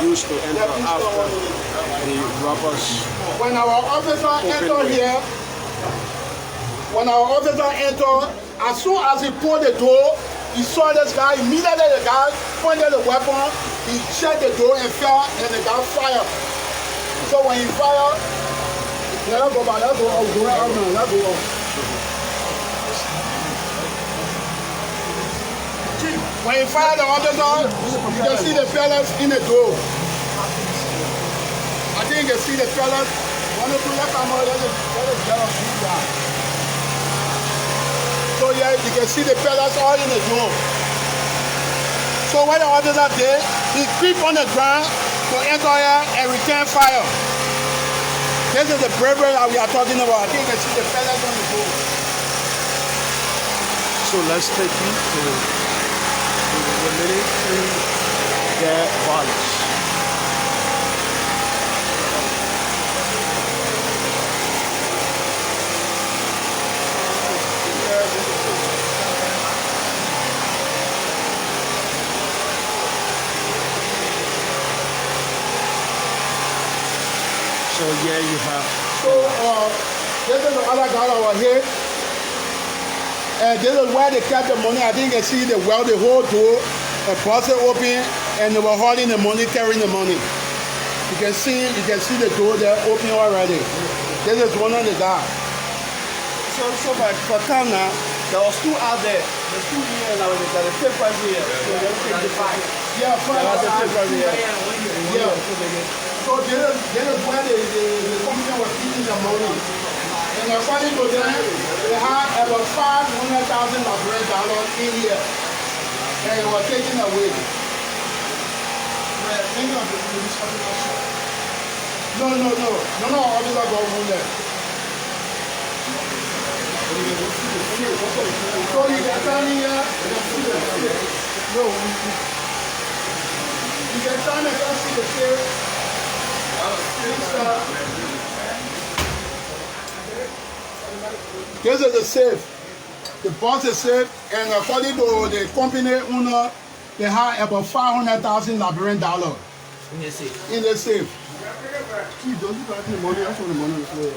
used to enter after the robbers. When our officer entered here, as soon as he pulled the door, he saw this guy. Immediately the guy pointed the weapon, he shut the door and fell, and the guy fired. So when he fired, let's go back, let's go. When he fired the officer, you can see the fellas in the door. I think you can see the fellas. So yeah, you can see the fellas all in the door. So when the officer did, he creeped on the ground to enter here and return fire. This is the bravery that we are talking about. I think you can see the fellas on the door. So let's take you to the military their violence. So yeah, you have. So this is the other guy over here. And this is where they kept the money. I think you can see they weld the whole door and bust it open, and they were holding the money, carrying the money. You can see the door there open already. This is one of the guys. So for come now, there was 2 out there. There's 2 here now. There's a fifth right here. So they'll take the 5. Yeah, There's a fifth right here. Yeah. So this is where the company was keeping the money. And according to them, they had about $500,000 in here. And it was taken away. No, officer got wounded. So you can stand here. No. You can stand and see the safe. This is the safe. The box is safe, and according to the company owner, they had about $500,000 Liberian dollars In the safe. in the safe. Gee, don't you got the money? That's what the money is for.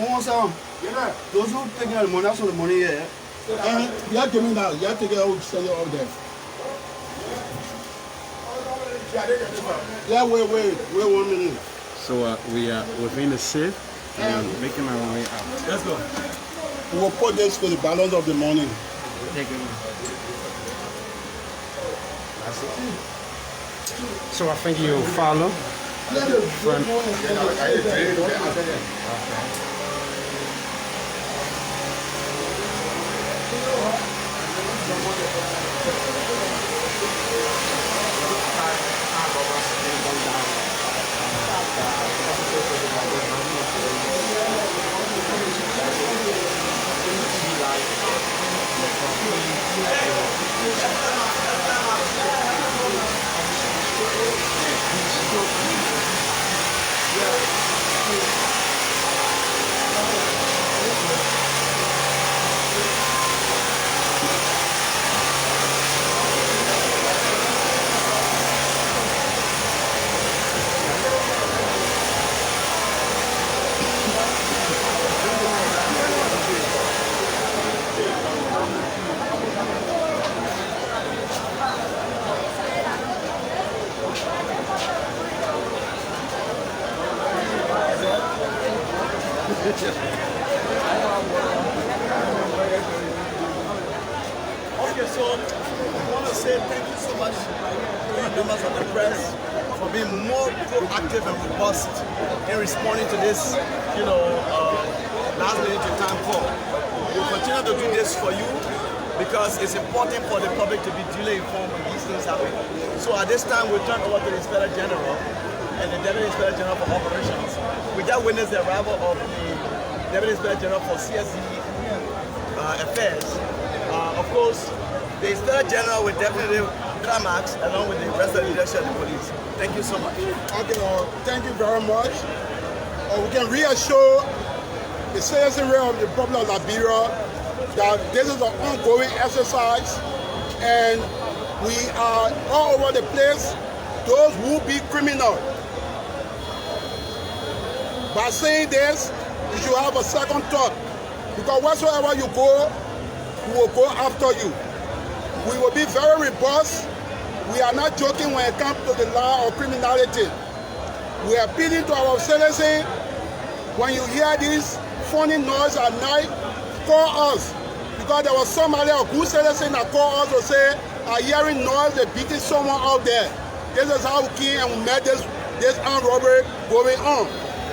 One sound. Those who taking out the money, that's what the money is. And you have to give me that. You have to get out, send it out there. Yeah, wait 1 minute. So we are within the safe and making our way out. Let's go. We will put this for the balance of the morning. Thank you. That's it. So I think you follow. Front. Okay, so I want to say thank you so much to you members of the press for being more proactive and robust in responding to this, last minute time call. We'll continue to do this for you because it's important for the public to be duly informed when these things happen. So at this time, we'll turn over to the Inspector General and the Deputy Inspector General for Operations. We just witnessed the arrival of the Deputy Inspector General for CSE Affairs. Of course, the Inspector General will definitely climax along with the rest of the leadership of the police. Thank you so much. Okay, thank you very much. We can reassure the citizenry of the Republic of Liberia that this is an ongoing exercise and we are all over the place. Those who be criminal. By saying this, you should have a second thought because wheresoever you go, we will go after you. We will be very robust. We are not joking when it comes to the law or criminality. We are appealing to our citizens. When you hear this funny noise at night, call us. Because there was somebody, a good citizen, that called us to say, "I'm hearing noise, they're beating someone out there." This is how we came and we met this armed robbery going on.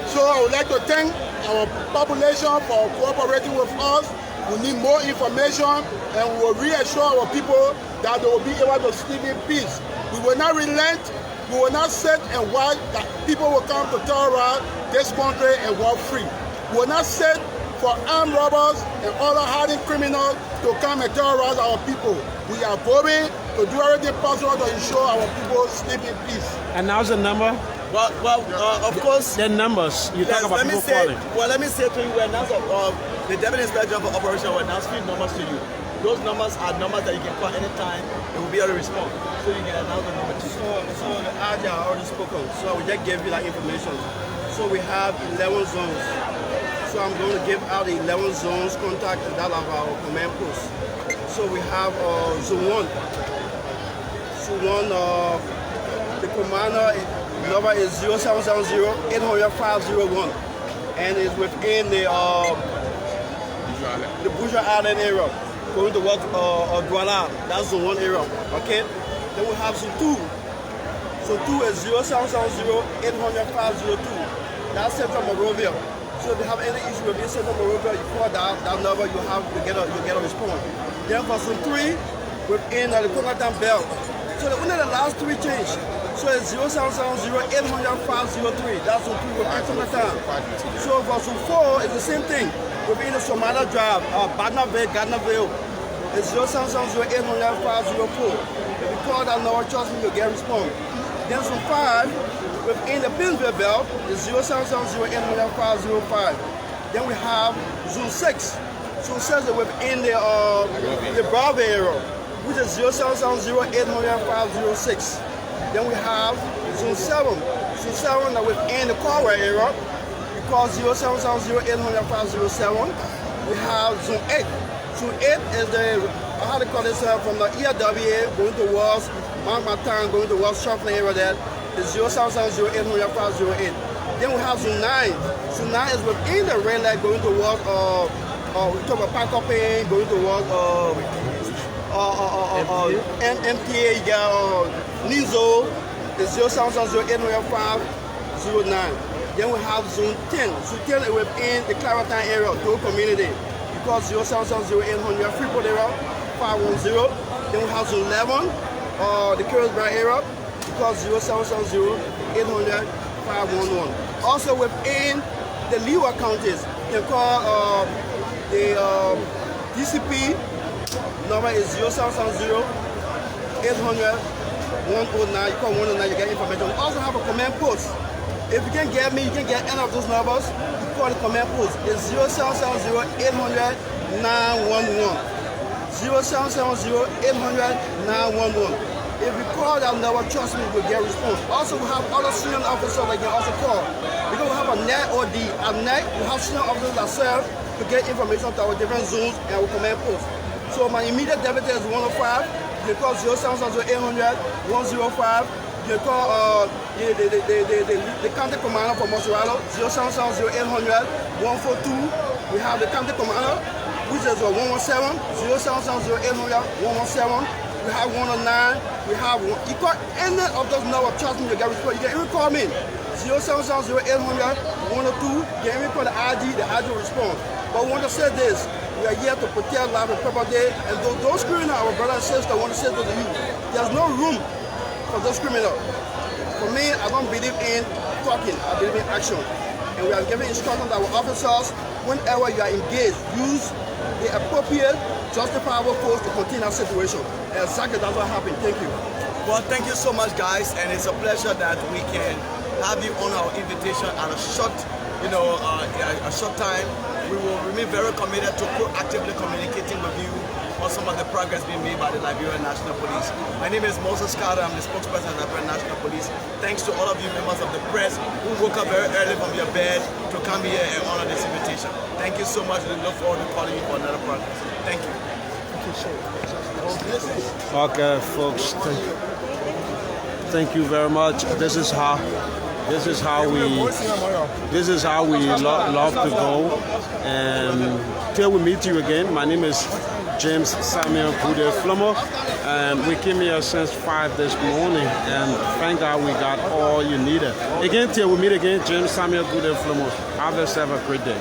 So I would like to thank our population for cooperating with us. We need more information and we will reassure our people that they will be able to sleep in peace. We will not relent, we will not sit and watch that people will come to terrorize this country and walk free. We will not sit for armed robbers and other hardened criminals to come and terrorize our people. We are going to do everything possible to ensure our people sleep in peace. And now's the number? Of course. The numbers. You talk about people calling. Well, let me say to you, the Deputy Inspector for Operation will announce 3 numbers to you. Those numbers are numbers that you can call anytime and will be able to respond. So you can announce the number to you. So the RJ already spoken, so I will just give you that information. So we have 11 zones. So I'm going to give out the 11 zones contact that of our command post. So we have Zone 1. Zone 1, the commander number is 0770-800-501 and it's within the Bourgeois Island area. Going to work Douala, that's Zone 1 area. Okay? Then we have Zone 2. Zone 2 is 0770-800-502. That's Central Monrovia. So if you have any issue with Central Monrovia, you call that number, you get a response. Then for Zone 3, within the Congo belt. So only the last 3 change. So it's 0770-800-503. That's Zone 3 within Congo. So for Zone 4, it's the same thing. Within the Somalia Drive, Gardnerville, it's 0770-800-504. If you call that number, trust me, you'll get a response. Then Zone 5, within the Paynesville belt, is 0770-800-505. Then we have Zone 6. Zone 6 is within the Robbery area, which is 0770-800-506. Then we have Zone 7. Zone 7 is within the Corway area. We call 0770-800-507. We have Zone 8. Zone 8 is from the ERWA going towards Mount Martin, going towards Shopping area there. It's 0770-800-508. Then we have Zone 9. Zone 9 is within the red light going towards we talk about Pack Up going towards MTA, you got Nizo, the 070080509. Then we have Zone 10. Zone 10 is within the Clarendon area, Dole community. You call 0700800 Freeport area, 510. Then we have Zone 11, the Carrollsville area. You call 0700800 511. Also within the Leeward counties, you can call the DCP number is 0700800 109. You call 109, you get information. We also have a command post. If you can get me, you can get any of those numbers. You call the command post. It's 0700800 911. 0700800 911. If you call that number, trust me, you'll get a response. Also, we have other senior officers that can also call. Because we have a net OD. At night, we have senior officers that serve to get information to our different zones and our command posts. So my immediate deputy is 105. You call 0700800 105. You call the county commander for Mosuralo, 0700800 142. We have the county commander, which is 117, 0700800 117. We have 109. We have one. You call any of those numbers, trust me, you get response. You can even call me 0700800 102. You can even call the IG will respond. But we want to say this. We are here to protect life and property, and those criminals, our brothers and sisters, want to say to you, there's no room for those criminals. For me, I don't believe in talking, I believe in action. And we are giving instructions to our officers, whenever you are engaged, use the appropriate, justifiable force to contain that situation. And exactly that's what happened. Thank you. Well, thank you so much, guys, and it's a pleasure that we can have you on our invitation at a short, a short time. We will remain very committed to proactively communicating with you on some of the progress being made by the Liberia National Police. My name is Moses Carter. I'm the spokesperson of the Liberia National Police. Thanks to all of you members of the press who woke up very early from your bed to come here and honor this invitation. Thank you so much. We look forward to calling you for another progress. Thank you. Okay, folks. Thank you very much. This is how we love to go. And till we meet you again, my name is James Samuel Gude Flomo, and we came here since 5 this morning, and thank God we got all you needed. Again, till we meet again, James Samuel Gude Flomo. Have yourself a great day.